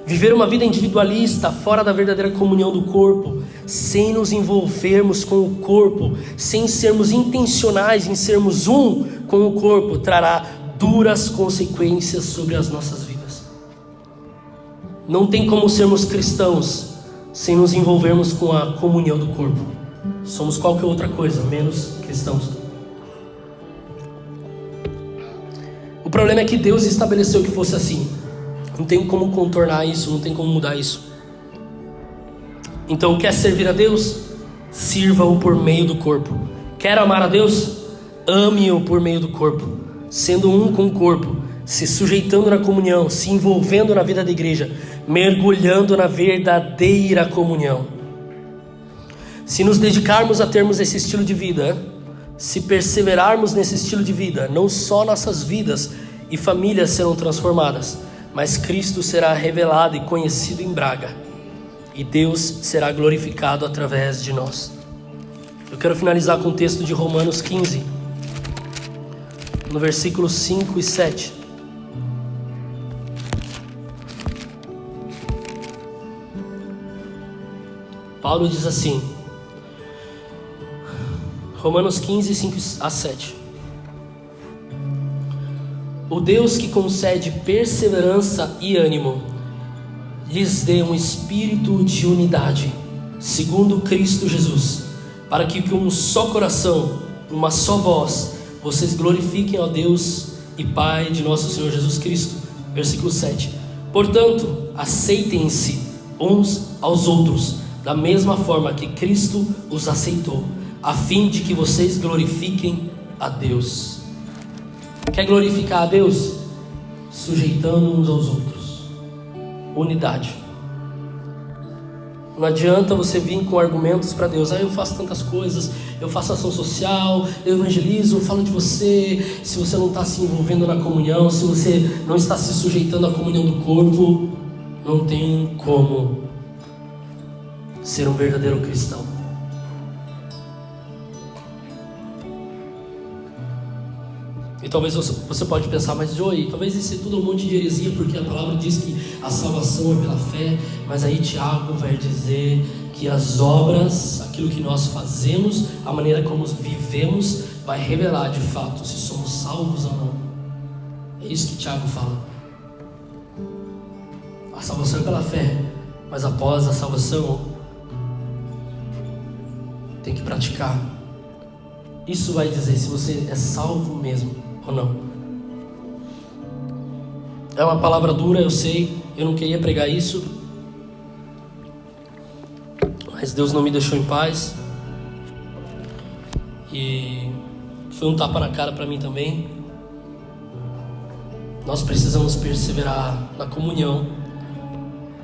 Viver uma vida individualista, fora da verdadeira comunhão do corpo, sem nos envolvermos com o corpo, sem sermos intencionais em sermos um com o corpo, trará duras consequências sobre as nossas vidas. Não tem como sermos cristãos sem nos envolvermos com a comunhão do corpo. Somos qualquer outra coisa, menos cristãos. O problema é que Deus estabeleceu que fosse assim. Não tem como contornar isso, não tem como mudar isso. Então, quer servir a Deus? Sirva-o por meio do corpo. Quer amar a Deus? Ame-o por meio do corpo, sendo um com o corpo, se sujeitando na comunhão, se envolvendo na vida da igreja, mergulhando na verdadeira comunhão. Se nos dedicarmos a termos esse estilo de vida, se perseverarmos nesse estilo de vida, não só nossas vidas e famílias serão transformadas, mas Cristo será revelado e conhecido em Braga, e Deus será glorificado através de nós. Eu quero finalizar com o texto de Romanos 15, no versículos 5 e 7. Paulo diz assim, Romanos 15, 5 a 7. O Deus que concede perseverança e ânimo, lhes dê um espírito de unidade, segundo Cristo Jesus, para que com um só coração, uma só voz, vocês glorifiquem ao Deus e Pai de nosso Senhor Jesus Cristo. Versículo 7. Portanto, aceitem-se uns aos outros, da mesma forma que Cristo os aceitou, a fim de que vocês glorifiquem a Deus. Quer glorificar a Deus? Sujeitando uns aos outros. Unidade. Não adianta você vir com argumentos para Deus. Eu faço tantas coisas, eu faço ação social, eu evangelizo, eu falo de você. Se você não está se envolvendo na comunhão, se você não está se sujeitando à comunhão do corpo, não tem como ser um verdadeiro cristão. E talvez você pode pensar, mas Joey, talvez isso é tudo um monte de heresia, porque a palavra diz que a salvação é pela fé, mas aí Tiago vai dizer que as obras, aquilo que nós fazemos, a maneira como vivemos, vai revelar de fato se somos salvos ou não. É isso que Tiago fala. A salvação é pela fé, mas após a salvação tem que praticar. Isso vai dizer se você é salvo mesmo ou não. É uma palavra dura, eu sei, eu não queria pregar isso, mas Deus não me deixou em paz, e foi um tapa na cara para mim também. Nós precisamos perseverar na comunhão,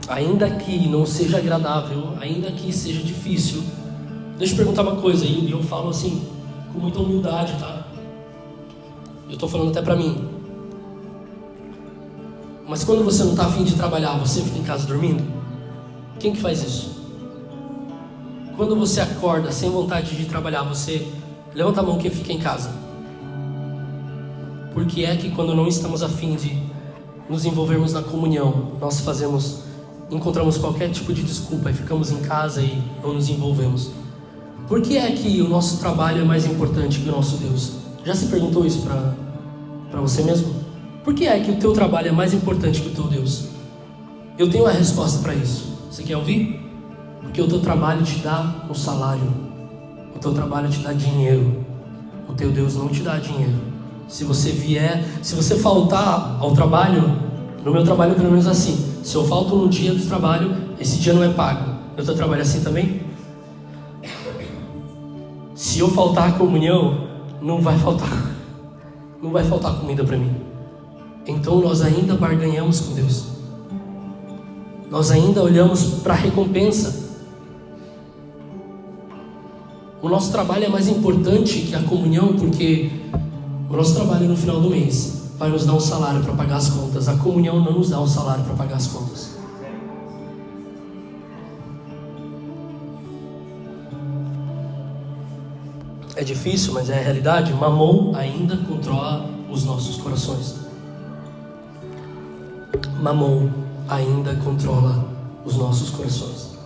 ainda que não seja agradável, ainda que seja difícil. Deixa eu perguntar uma coisa, e eu falo assim com muita humildade, tá? Eu estou falando até para mim. Mas quando você não está afim de trabalhar, você fica em casa dormindo? Quem que faz isso? Quando você acorda sem vontade de trabalhar, você levanta a mão quem fica em casa. Porque é que quando não estamos afim de nos envolvermos na comunhão, nós encontramos qualquer tipo de desculpa e ficamos em casa e não nos envolvemos. Por que é que o nosso trabalho é mais importante que o nosso Deus? Já se perguntou isso para você mesmo? Por que é que o teu trabalho é mais importante que o teu Deus? Eu tenho a resposta para isso. Você quer ouvir? Porque o teu trabalho te dá um salário. O teu trabalho te dá dinheiro. O teu Deus não te dá dinheiro. Se você faltar ao trabalho, no meu trabalho pelo menos assim, se eu falto no dia do trabalho, esse dia não é pago. No teu trabalho é assim também? Se eu faltar a comunhão, não vai faltar comida para mim. Então nós ainda barganhamos com Deus. Nós ainda olhamos para a recompensa. O nosso trabalho é mais importante que a comunhão, porque o nosso trabalho no final do mês vai nos dar um salário para pagar as contas. A comunhão não nos dá um salário para pagar as contas. É difícil, mas é a realidade. Mamon ainda controla os nossos corações. Mamon ainda controla os nossos corações.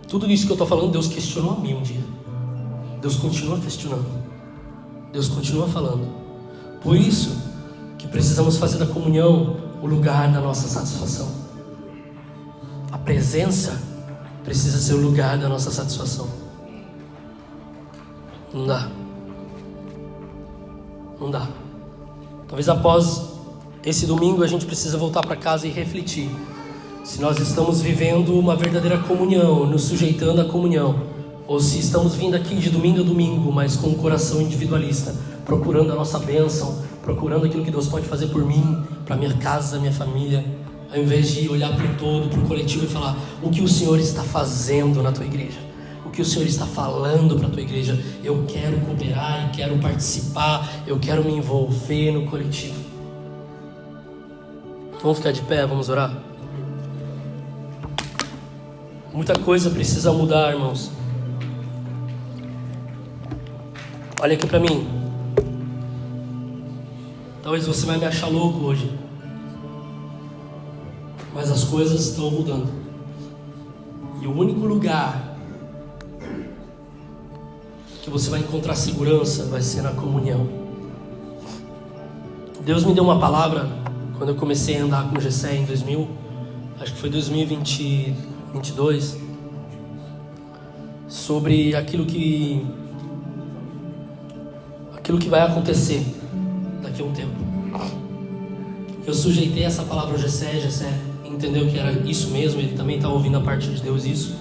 Tudo isso que eu estou falando, Deus questionou a mim um dia. Deus continua questionando. Deus continua falando. Por isso que precisamos fazer da comunhão o lugar da nossa satisfação. A presença precisa ser o lugar da nossa satisfação. Não dá. Não dá. Talvez após esse domingo a gente precisa voltar para casa e refletir se nós estamos vivendo uma verdadeira comunhão, nos sujeitando à comunhão, ou se estamos vindo aqui de domingo a domingo, mas com um coração individualista, procurando a nossa bênção, procurando aquilo que Deus pode fazer por mim, para minha casa, minha família, ao invés de olhar para o todo, para o coletivo e falar o que o Senhor está fazendo na tua igreja, o que o Senhor está falando para a tua igreja. Eu quero cooperar, eu quero participar, eu quero me envolver no coletivo. Vamos ficar de pé, vamos orar? Muita coisa precisa mudar, irmãos. Olha aqui para mim. Talvez você vai me achar louco hoje, mas as coisas estão mudando. E o único lugar que você vai encontrar segurança vai ser na comunhão. Deus me deu uma palavra quando eu comecei a andar com o Gessé em 2022, sobre aquilo que vai acontecer daqui a um tempo. Eu sujeitei essa palavra ao Gessé entendeu que era isso mesmo, ele também estava ouvindo a parte de Deus isso.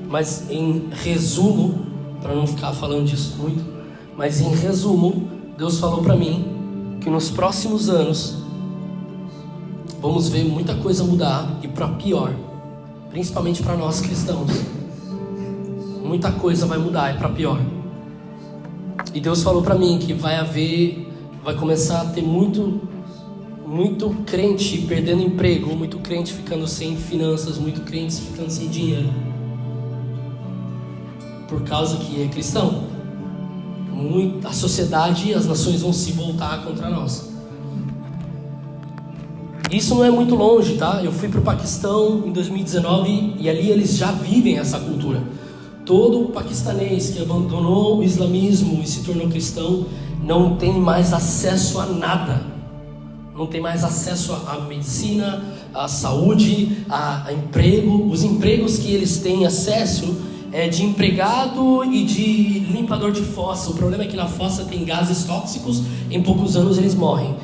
Mas em resumo, para não ficar falando disso muito, mas em resumo, Deus falou para mim que nos próximos anos vamos ver muita coisa mudar e para pior, principalmente para nós cristãos. Muita coisa vai mudar e para pior. E Deus falou para mim que vai começar a ter muito muito crente perdendo emprego, muito crente ficando sem finanças, muito crente ficando sem dinheiro, por causa que é cristão. A sociedade e as nações vão se voltar contra nós. Isso não é muito longe, tá? Eu fui para o Paquistão em 2019 e ali eles já vivem essa cultura. Todo paquistanês que abandonou o islamismo e se tornou cristão não tem mais acesso a nada. Não tem mais acesso à medicina, à saúde, a emprego. Os empregos que eles têm acesso é de empregado e de limpador de fossa. O problema é que na fossa tem gases tóxicos, em poucos anos eles morrem.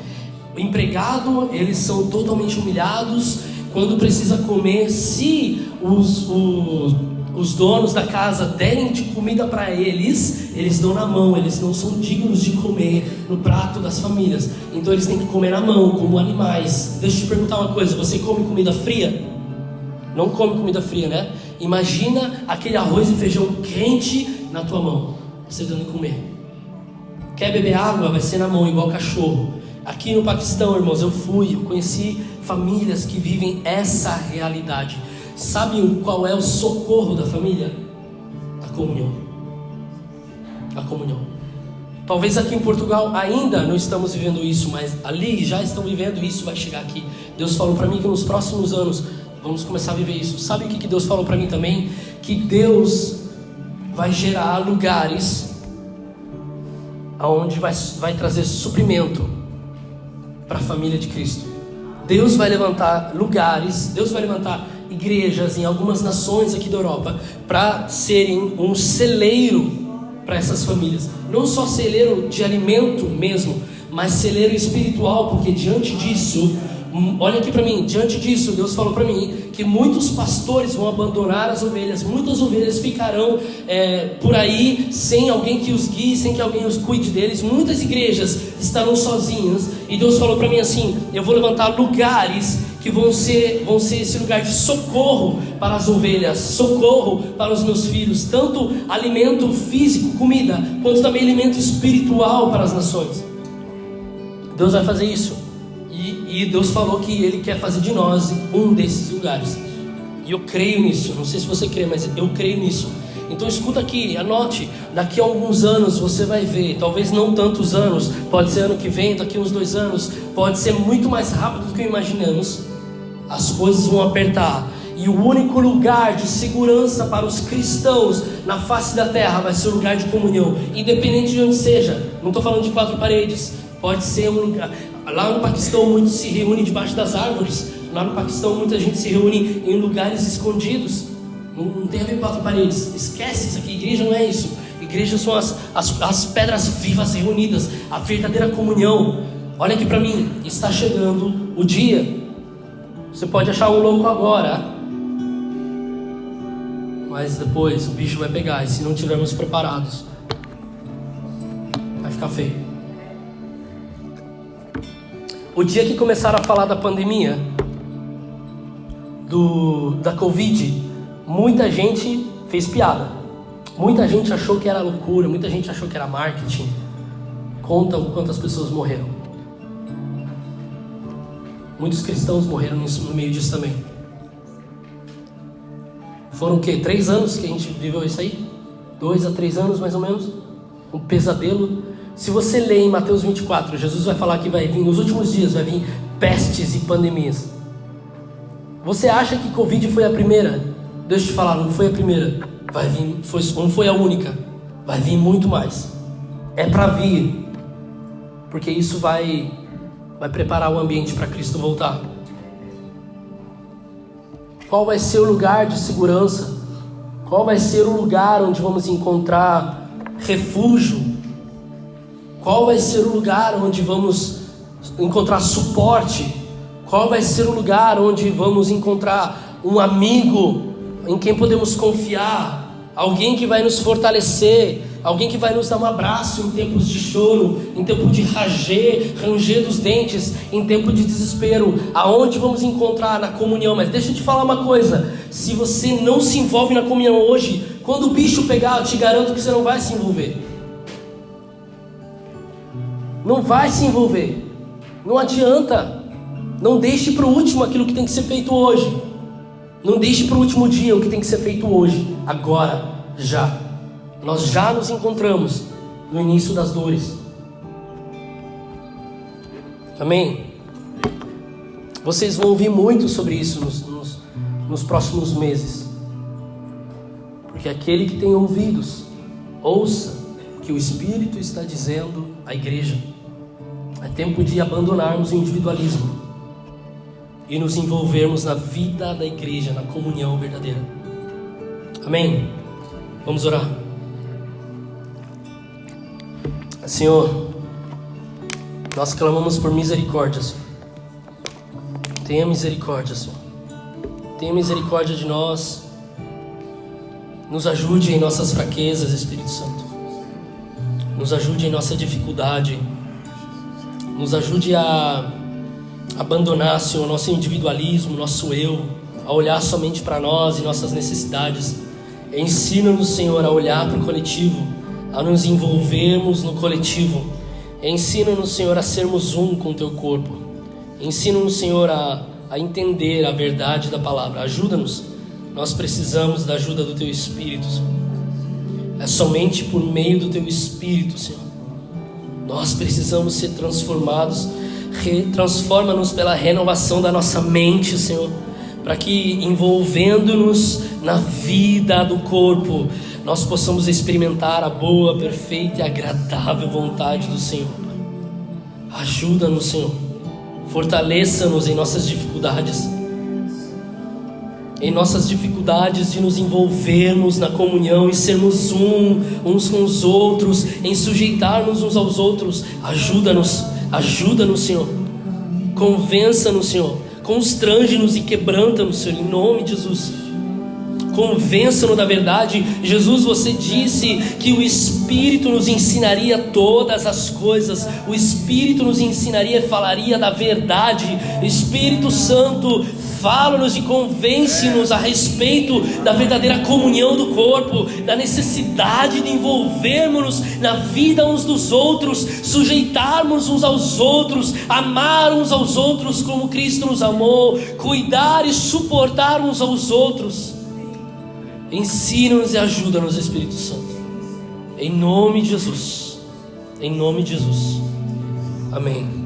O empregado, eles são totalmente humilhados. Quando precisa comer, se os donos da casa derem de comida para eles dão na mão. Eles não são dignos de comer no prato das famílias, então eles têm que comer na mão, como animais. Deixa eu te perguntar uma coisa: você come comida fria? Não come comida fria, né? Imagina aquele arroz e feijão quente na tua mão, você dando de comer. Quer beber água? Vai ser na mão, igual cachorro. Aqui no Paquistão, irmãos, eu conheci famílias que vivem essa realidade. Sabe qual é o socorro da família? A comunhão. A comunhão. Talvez aqui em Portugal ainda não estamos vivendo isso, mas ali já estão vivendo isso, vai chegar aqui. Deus falou para mim que nos próximos anos vamos começar a viver isso. Sabe o que Deus falou para mim também? Que Deus vai gerar lugares onde vai trazer suprimento para a família de Cristo. Deus vai levantar lugares, Deus vai levantar igrejas em algumas nações aqui da Europa para serem um celeiro para essas famílias. Não só celeiro de alimento mesmo, mas celeiro espiritual, porque diante disso, olha aqui para mim, diante disso Deus falou para mim que muitos pastores vão abandonar as ovelhas, muitas ovelhas ficarão por aí sem alguém que os guie, sem que alguém os cuide deles. Muitas igrejas estarão sozinhas, e Deus falou para mim assim: eu vou levantar lugares que vão ser esse lugar de socorro para as ovelhas, socorro para os meus filhos, tanto alimento físico, comida, quanto também alimento espiritual para as nações. Deus vai fazer isso. E Deus falou que Ele quer fazer de nós um desses lugares. E eu creio nisso. Não sei se você crê, mas eu creio nisso. Então escuta aqui, anote. Daqui a alguns anos você vai ver. Talvez não tantos anos. Pode ser ano que vem, daqui a uns 2 anos. Pode ser muito mais rápido do que imaginamos. As coisas vão apertar. E o único lugar de segurança para os cristãos na face da terra vai ser o lugar de comunhão. Independente de onde seja. Não estou falando de 4 paredes. Pode ser um lugar... Lá no Paquistão muitos se reúnem debaixo das árvores. Lá no Paquistão muita gente se reúne em lugares escondidos. Não tem a ver com 4 paredes. Esquece isso aqui, igreja não é isso. Igreja são as pedras vivas reunidas, a verdadeira comunhão. Olha aqui para mim, está chegando o dia. Você pode achar um louco agora, mas depois o bicho vai pegar. E se não tivermos preparados, vai ficar feio. O dia que começaram a falar da pandemia, da Covid, muita gente fez piada. Muita gente achou que era loucura, muita gente achou que era marketing. Conta quantas pessoas morreram. Muitos cristãos morreram no meio disso também. Foram o quê? 3 anos que a gente viveu isso aí? 2 a 3 anos mais ou menos. Um pesadelo. Se você lê em Mateus 24, Jesus vai falar que vai vir, nos últimos dias, vai vir pestes e pandemias. Você acha que Covid foi a primeira? Deixa eu te falar, não foi a primeira. Vai vir, não foi a única. Vai vir muito mais. É para vir. Porque isso vai preparar o ambiente para Cristo voltar. Qual vai ser o lugar de segurança? Qual vai ser o lugar onde vamos encontrar refúgio? Qual vai ser o lugar onde vamos encontrar suporte? Qual vai ser o lugar onde vamos encontrar um amigo em quem podemos confiar? Alguém que vai nos fortalecer, alguém que vai nos dar um abraço em tempos de choro, em tempo de ranger dos dentes, em tempo de desespero. Aonde vamos encontrar? Na comunhão. Mas deixa eu te falar uma coisa: se você não se envolve na comunhão hoje, quando o bicho pegar, eu te garanto que você não vai se envolver. Não vai se envolver. Não adianta. Não deixe para o último aquilo que tem que ser feito hoje. Não deixe para o último dia o que tem que ser feito hoje, agora, já. Nós já nos encontramos no início das dores. Amém? Vocês vão ouvir muito sobre isso nos próximos meses. Porque aquele que tem ouvidos, ouça o que o Espírito está dizendo à igreja. É tempo de abandonarmos o individualismo e nos envolvermos na vida da igreja, na comunhão verdadeira. Amém? Vamos orar. Senhor, nós clamamos por misericórdia, Senhor. Tenha misericórdia, Senhor. Tenha misericórdia de nós. Nos ajude em nossas fraquezas, Espírito Santo. Nos ajude em nossa dificuldade. Nos ajude a abandonar, Senhor, nosso individualismo, nosso eu, a olhar somente para nós e nossas necessidades. Ensina-nos, Senhor, a olhar para o coletivo, a nos envolvermos no coletivo. Ensina-nos, Senhor, a sermos um com o Teu corpo. Ensina-nos, Senhor, a entender a verdade da palavra. Ajuda-nos. Nós precisamos da ajuda do Teu Espírito, Senhor. É somente por meio do Teu Espírito, Senhor. Nós precisamos ser transformados. Transforma-nos pela renovação da nossa mente, Senhor, para que, envolvendo-nos na vida do corpo, nós possamos experimentar a boa, perfeita e agradável vontade do Senhor, Pai. Ajuda-nos, Senhor. Fortaleça-nos em nossas dificuldades. Em nossas dificuldades de nos envolvermos na comunhão e sermos uns com os outros, em sujeitarmos uns aos outros. Ajuda-nos, Senhor. Convença-nos, Senhor. Constrange-nos e quebranta-nos, Senhor, em nome de Jesus. Convença-nos da verdade. Jesus, você disse que o Espírito nos ensinaria todas as coisas. O Espírito nos ensinaria e falaria da verdade. Espírito Santo, fala-nos e convence-nos a respeito da verdadeira comunhão do corpo, da necessidade de envolvermos-nos na vida uns dos outros, sujeitarmos uns aos outros, amar uns aos outros como Cristo nos amou, cuidar e suportar uns aos outros. Ensina-nos e ajuda-nos, Espírito Santo. Em nome de Jesus. Em nome de Jesus. Amém.